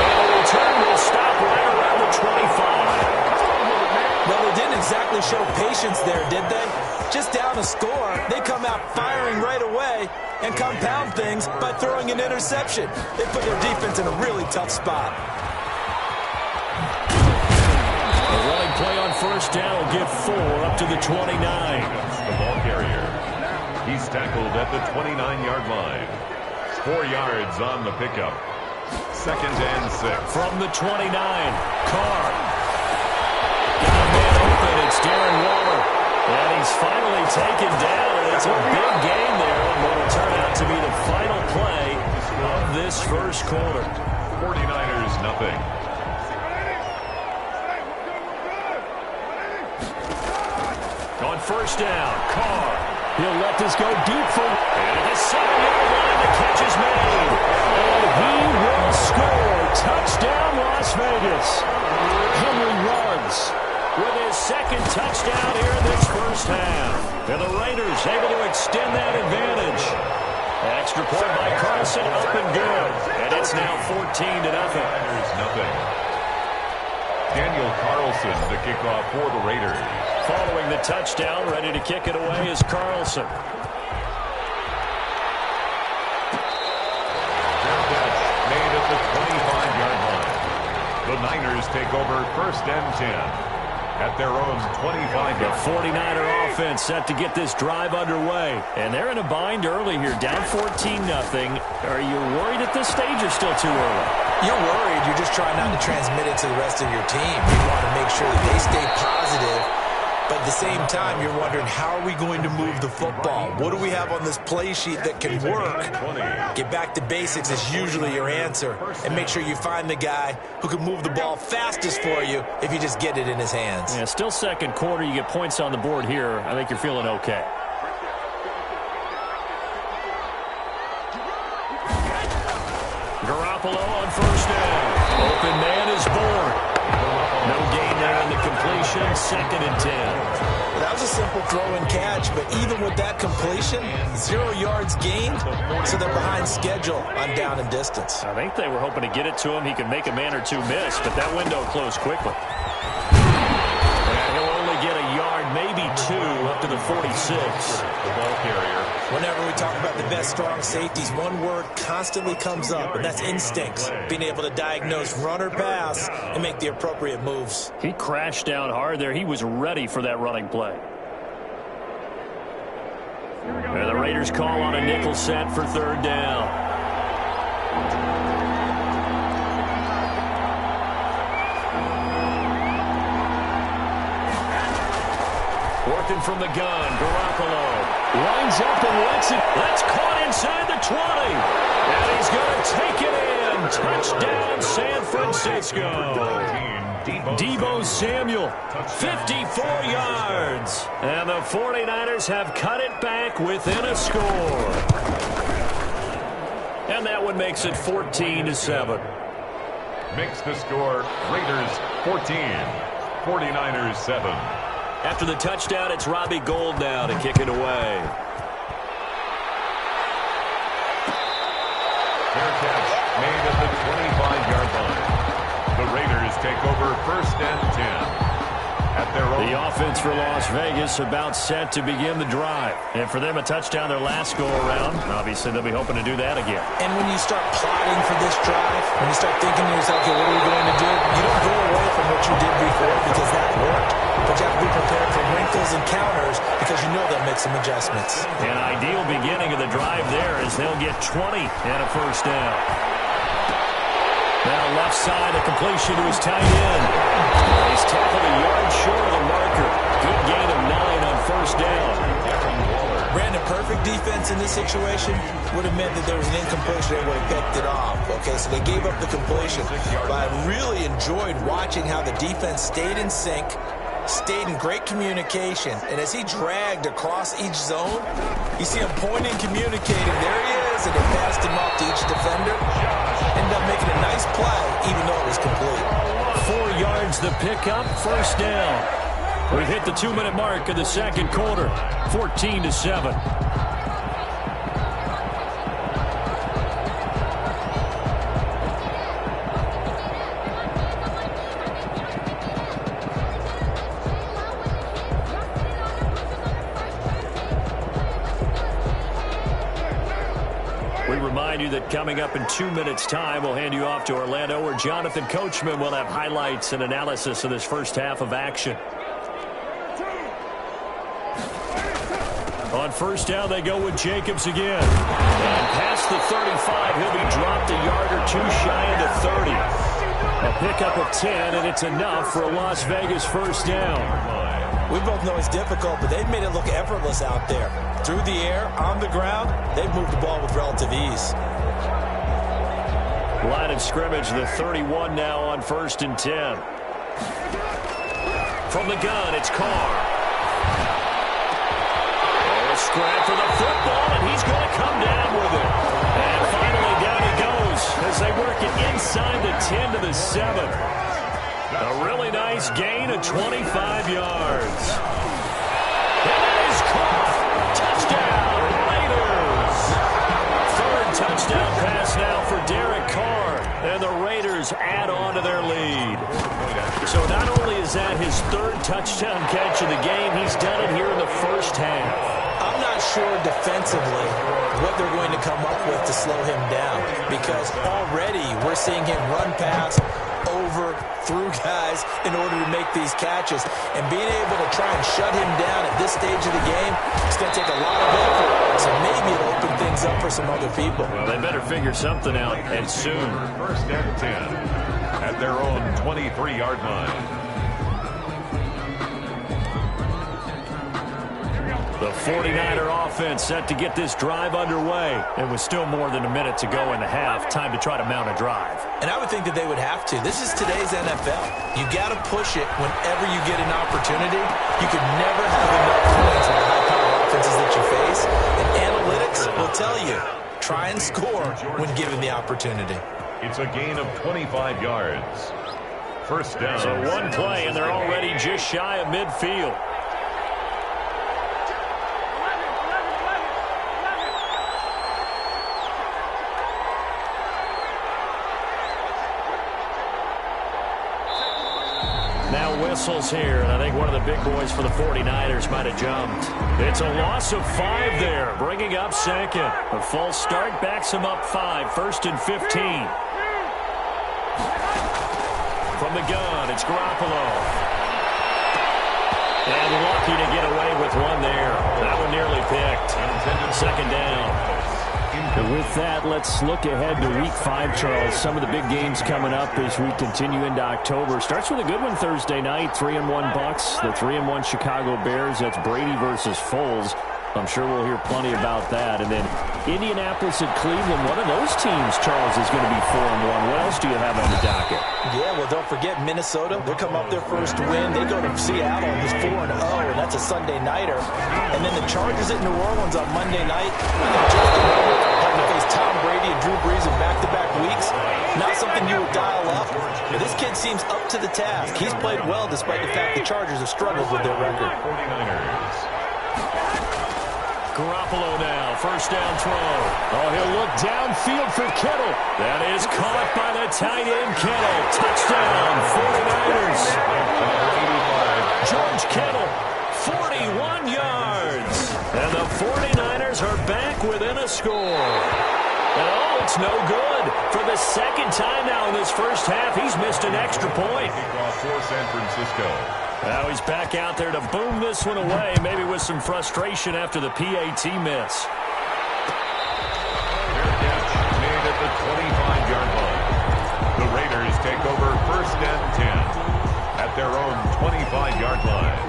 And the return will stop right around the 25. Well, they didn't exactly show patience there, did they? Just down a score, they come out firing right away and compound things by throwing an interception. They put their defense in a really tough spot. A running play on first down will give 4 up to the 29. The ball carrier. He's tackled at the 29-yard line. 4 yards on the pickup. 2nd and 6. From the 29, Carr. Got a man open. It's Darren Waller. And he's finally taken down. And it's a big game there. And what will turn out to be the final play of this first quarter. 49ers nothing. On first down, Carr. He'll let this go deep for... And at the 7-yard line, the catch is made. And he will score. Touchdown, Las Vegas. Henry runs with his 2nd touchdown here in this first half. And the Raiders able to extend that advantage. Extra point by Carlson, up and good. And it's now 14-0. Nothing. Daniel Carlson, the kickoff for the Raiders. Following the touchdown, ready to kick it away is Carlson. Made at the 25-yard line. The Niners take over 1st and 10 at their own 25-yard line. The 49er offense set to get this drive underway. And they're in a bind early here, down 14-0. Are you worried at this stage or still too early? You're worried. You're just trying not to transmit it to the rest of your team. You want to make sure that they stay positive. But at the same time, you're wondering, how are we going to move the football? What do we have on this play sheet that can work? Get back to basics is usually your answer. And make sure you find the guy who can move the ball fastest for you if you just get it in his hands. Yeah, still second quarter. You get points on the board here. I think you're feeling okay. Garoppolo on first down. Open man is born. No gain there in the completion. 2nd and 10. That was a simple throw and catch, but even with that completion, 0 yards gained, so they're behind schedule on down and distance. I think they were hoping to get it to him. He could make a man or two miss, but that window closed quickly. And he'll only get a yard, maybe 2, up to the 46. The ball carrier. Whenever we talk about the best strong safeties, one word constantly comes up, and that's instincts. Being able to diagnose run or pass and make the appropriate moves. He crashed down hard there. He was ready for that running play. And the Raiders call on a nickel set for 3rd down. Working from the gun, Garoppolo lines up and lets it. That's caught inside the 20. And he's going to take it in. Touchdown, San Francisco. Deebo Samuel, 54 yards. And the 49ers have cut it back within a score. And that one makes it 14-7. Makes the score Raiders 14, 49ers 7. After the touchdown, it's Robbie Gould now to kick it away. Fair catch made at the 25-yard line. The Raiders take over 1st and 10 at their own. The offense for Las Vegas about set to begin the drive. And for them, a touchdown their last go-around. Obviously, they'll be hoping to do that again. And when you start plotting for this drive, when you start thinking to yourself, okay, what are we going to do? You don't go away from what you did before because that worked. But you have to be prepared for wrinkles and counters because you know they'll make some adjustments. An ideal beginning of the drive there is they'll get 20 and a first down. Now left side, a completion to his tight end. He's tackled a yard short of the marker. Good gain of 9 on first down. Brandon, perfect defense in this situation would have meant that there was an incompletion. They would have picked it off. Okay, so they gave up the completion. But I really enjoyed watching how the defense stayed in sync, stayed in great communication, and as he dragged across each zone, you see him pointing, communicating. There he is, and they passed him off to each defender. Ended up making a nice play, even though it was complete. 4 yards the pickup, first down. We've hit the 2-minute mark of the second quarter, 14-7. That coming up in 2 minutes' time, we'll hand you off to Orlando, where Jonathan Coachman will have highlights and analysis of this first half of action. On first down, they go with Jacobs again. And past the 35, he'll be dropped a yard or two shy of the 30. A pickup of 10, and it's enough for a Las Vegas first down. We both know it's difficult, but they've made it look effortless out there. Through the air, on the ground, they've moved the ball with relative ease. Line of scrimmage, the 31 now on 1st and 10. From the gun, it's Carr. A scrap for the football, and he's going to come down with it. And finally down he goes as they work it inside the 10 to the 7. A really nice gain of 25 yards. And that is caught. Touchdown, Raiders. Third touchdown pass now for Derek Carr. And the Raiders add on to their lead. So not only is that his third touchdown catch of the game, he's done it here in the first half. I'm not sure defensively what they're going to come up with to slow him down, because already we're seeing him run past, over, through guys in order to make these catches. And being able to try and shut him down at this stage of the game, it's going to take a lot of effort. So maybe it'll open things up for some other people. Well, they better figure something out, and soon. First and 10 at their own 23-yard line. The 49er offense set to get this drive underway. It was still more than a minute to go in the half. Time to try to mount a drive. And I would think that they would have to. This is today's NFL. You got to push it whenever you get an opportunity. You could never have enough points with high-powered offenses that you face. And analytics will tell you, try and score when given the opportunity. It's a gain of 25 yards. First down. So one play, and they're already just shy of midfield. Whistles here, and I think one of the big boys for the 49ers might have jumped. It's a loss of 5 there, bringing up second. A false start backs him up 5, 1st and 15. From the gun, it's Garoppolo. And lucky to get away with one there. That one nearly picked. Second down. And with that, let's look ahead to Week 5, Charles. Some of the big games coming up as we continue into October. Starts with a good one Thursday night, 3-1 Bucks, the 3-1 Chicago Bears. That's Brady versus Foles. I'm sure we'll hear plenty about that. And then Indianapolis at Cleveland. One of those teams, Charles, is going to be 4-1. What else do you have on the docket? Yeah, well, don't forget Minnesota. They'll come up their first win. They go to Seattle, who's 4-0, and that's a Sunday nighter. And then the Chargers at New Orleans on Monday night. Justin Herbert having to face Tom Brady and Drew Brees in back-to-back weeks. Not something you would dial up. But this kid seems up to the task. He's played well despite the fact the Chargers have struggled with their record. 49ers. Garoppolo now, first down throw. Oh, he'll look downfield for Kittle. That is caught by the tight end, Kittle. Touchdown, 49ers. George Kittle, 41 yards. And the 49ers are back within a score. And oh, it's no good. For the second time now in this first half, he's missed an extra point. For San Francisco. Now he's back out there to boom this one away, maybe with some frustration after the PAT miss. Their catch made at the 25-yard line. The Raiders take over 1st and 10 at their own 25-yard line.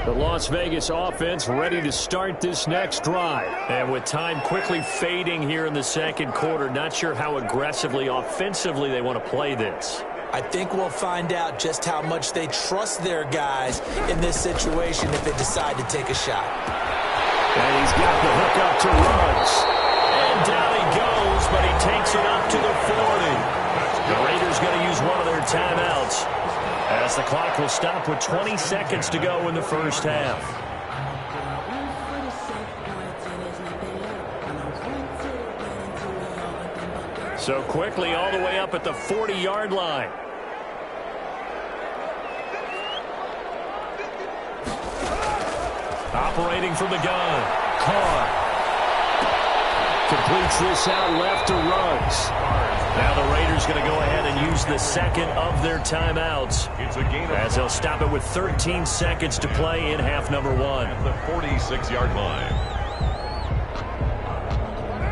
The Las Vegas offense ready to start this next drive. And with time quickly fading here in the second quarter, not sure how aggressively, offensively they want to play this. I think we'll find out just how much they trust their guys in this situation if they decide to take a shot. to Ruggs. And down he goes, but he takes it up to the 40. The Raiders going to use one of their timeouts, as the clock will stop with 20 seconds to go in the first half. So quickly all the way up at the 40-yard line. Operating from the gun. Carr completes this out left to Ruggs. Now the Raiders going to go ahead and use the second of their timeouts, as they'll stop it with 13 seconds to play in half number one. At the 46-yard line.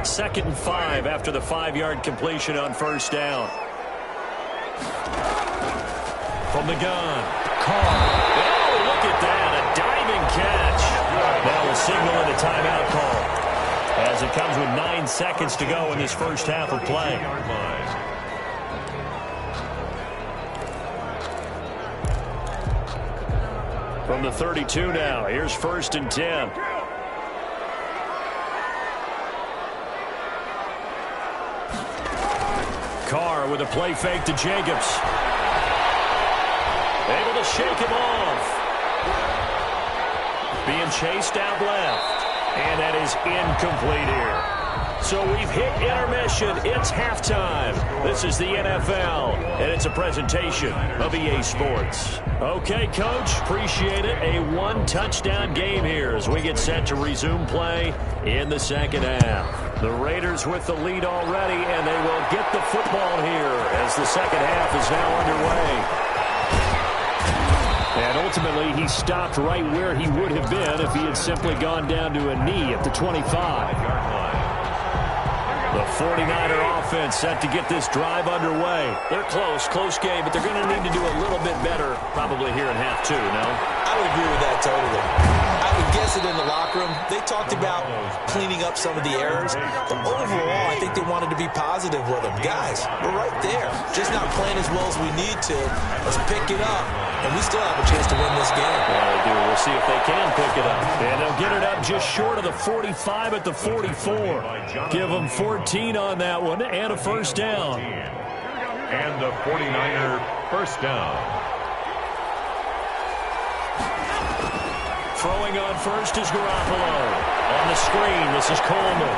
2nd and 5 after the 5-yard completion on first down. From the gun. Carr. Oh, look at that. A diving catch. Now we'll signal in a timeout call, as it comes with 9 seconds to go in this first half of play. From the 32 now, here's 1st and 10. Carr with a play fake to Jacobs. Able to shake him off. Being chased out left. And that is incomplete here. So we've hit intermission. It's halftime. This is the NFL, and it's a presentation of EA Sports. Okay, Coach, appreciate it. A one-touchdown game here as we get set to resume play in the second half. The Raiders with the lead already, and they will get the football here as the second half is now underway. And ultimately, he stopped right where he would have been if he had simply gone down to a knee at the 25. The 49er offense set to get this drive underway. They're close game, but they're going to need to do a little bit better probably here in half two, no? I would agree with that totally. I would guess it in the locker room. They talked about cleaning up some of the errors, but overall, I think they wanted to be positive with them. Guys, we're right there. Just not playing as well as we need to. Let's pick it up, and we still have a chance to win this game. Yeah, they do. We'll see if they can pick it up. And they'll get it up just short of the 45 at the 44. Give them 14 on that one and a first down. And the 49er first down. Throwing on first is Garoppolo. On the screen, this is Coleman.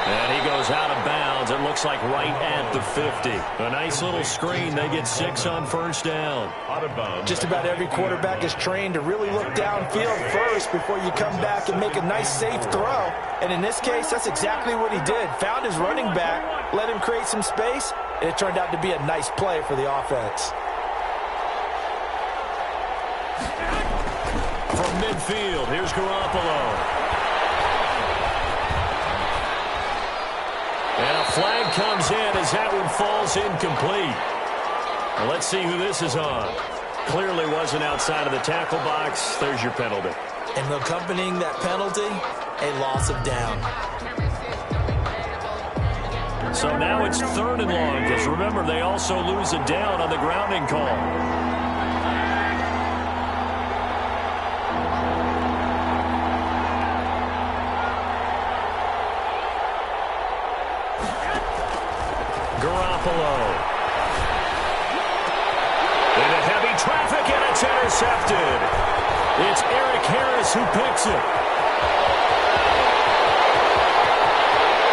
And he goes out of bounds. It looks like right at the 50. A nice little screen. They get 6 on first down. Out of bounds. Just about every quarterback is trained to really look downfield first before you come back and make a nice, safe throw. And in this case, that's exactly what he did. Found his running back, let him create some space, and it turned out to be a nice play for the offense. From midfield, here's Garoppolo. And a flag comes in as that one falls incomplete. Well, let's see who this is on. Clearly wasn't outside of the tackle box. There's your penalty. And accompanying that penalty, a loss of down. So now it's 3rd and long, because remember, they also lose a down on the grounding call. Garoppolo. Into heavy traffic, and it's intercepted. It's Eric Harris who picks it.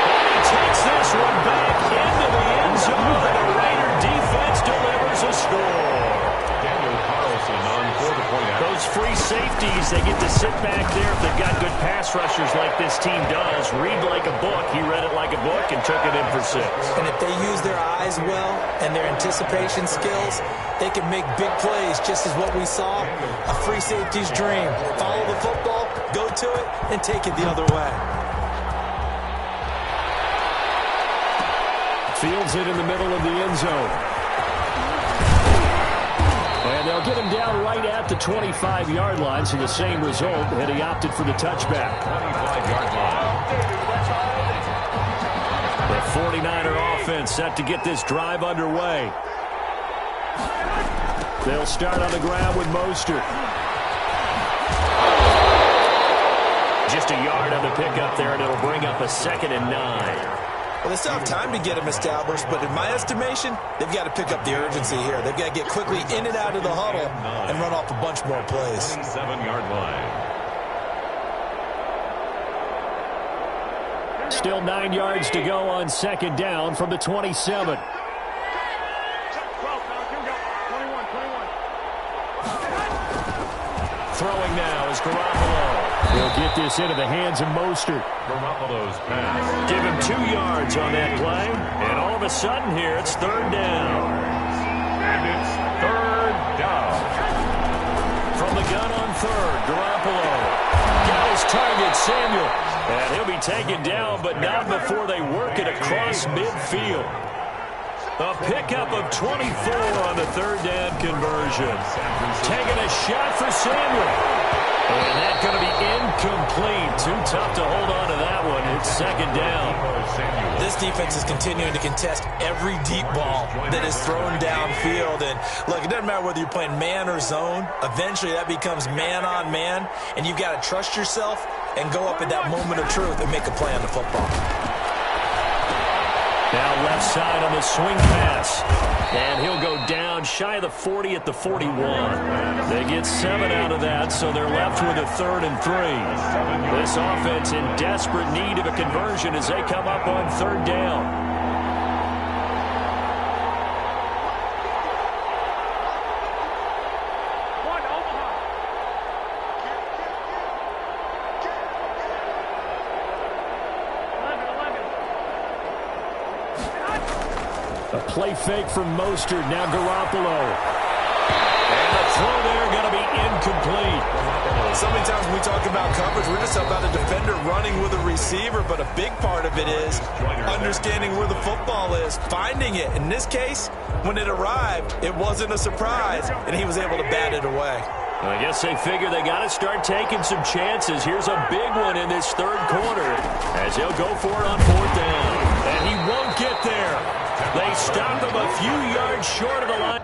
And he takes this one back into the end zone. The Raider defense delivers a score. Daniel Carlson on for the point. Those free safeties, they get to sit back there if they've got good pass rushers like this team does. Read like a book. He read it like a book and took it in for 6. And if they use their eyes well and their anticipation skills, they can make big plays, just as what we saw. A free safety's dream. Follow the football, go to it, and take it the other way. Fields it in the middle of the end zone. And they'll get him down right at the 25-yard line, so the same result, and he opted for the touchback. 25-yard line. The 49er offense set to get this drive underway. They'll start on the ground with Mostert. Just a yard on the pickup there, and it'll bring up a 2nd and 9. Well, they still have time to get him established, but in my estimation, they've got to pick up the urgency here. They've got to get quickly in and out of the huddle and run off a bunch more plays. 7-yard line. Still 9 yards to go on 2nd down from the 27. Throwing now is Garoppolo. He'll get this into the hands of Mostert. Garoppolo's pass. Give him 2 yards on that play, and all of a sudden here it's 3rd down. And it's 3rd down. From the gun on 3rd, Garoppolo. Got his target, Samuel. And he'll be taken down, but not before they work it across midfield. A pickup of 24 on the 3rd down conversion. Taking a shot for Samuel. And that's going to be incomplete. Too tough to hold on to that one. It's 2nd down. This defense is continuing to contest every deep ball that is thrown downfield. And look, it doesn't matter whether you're playing man or zone. Eventually that becomes man on man. And you've got to trust yourself and go up at that moment of truth and make a play on the football. Now left side on the swing pass. And he'll go down shy of the 40 at the 41. They get 7 out of that, so they're left with a 3rd and 3. This offense in desperate need of a conversion as they come up on 3rd down. A play fake from Mostert. Now Garoppolo. And the throw there going to be incomplete. So many times when we talk about coverage, we're just about a defender running with a receiver, but a big part of it is understanding where the football is, finding it. In this case, when it arrived, it wasn't a surprise, and he was able to bat it away. I guess they figure they got to start taking some chances. Here's a big one in this 3rd quarter as he'll go for it on 4th down. And he won't get there. They stop him a few yards short of the line.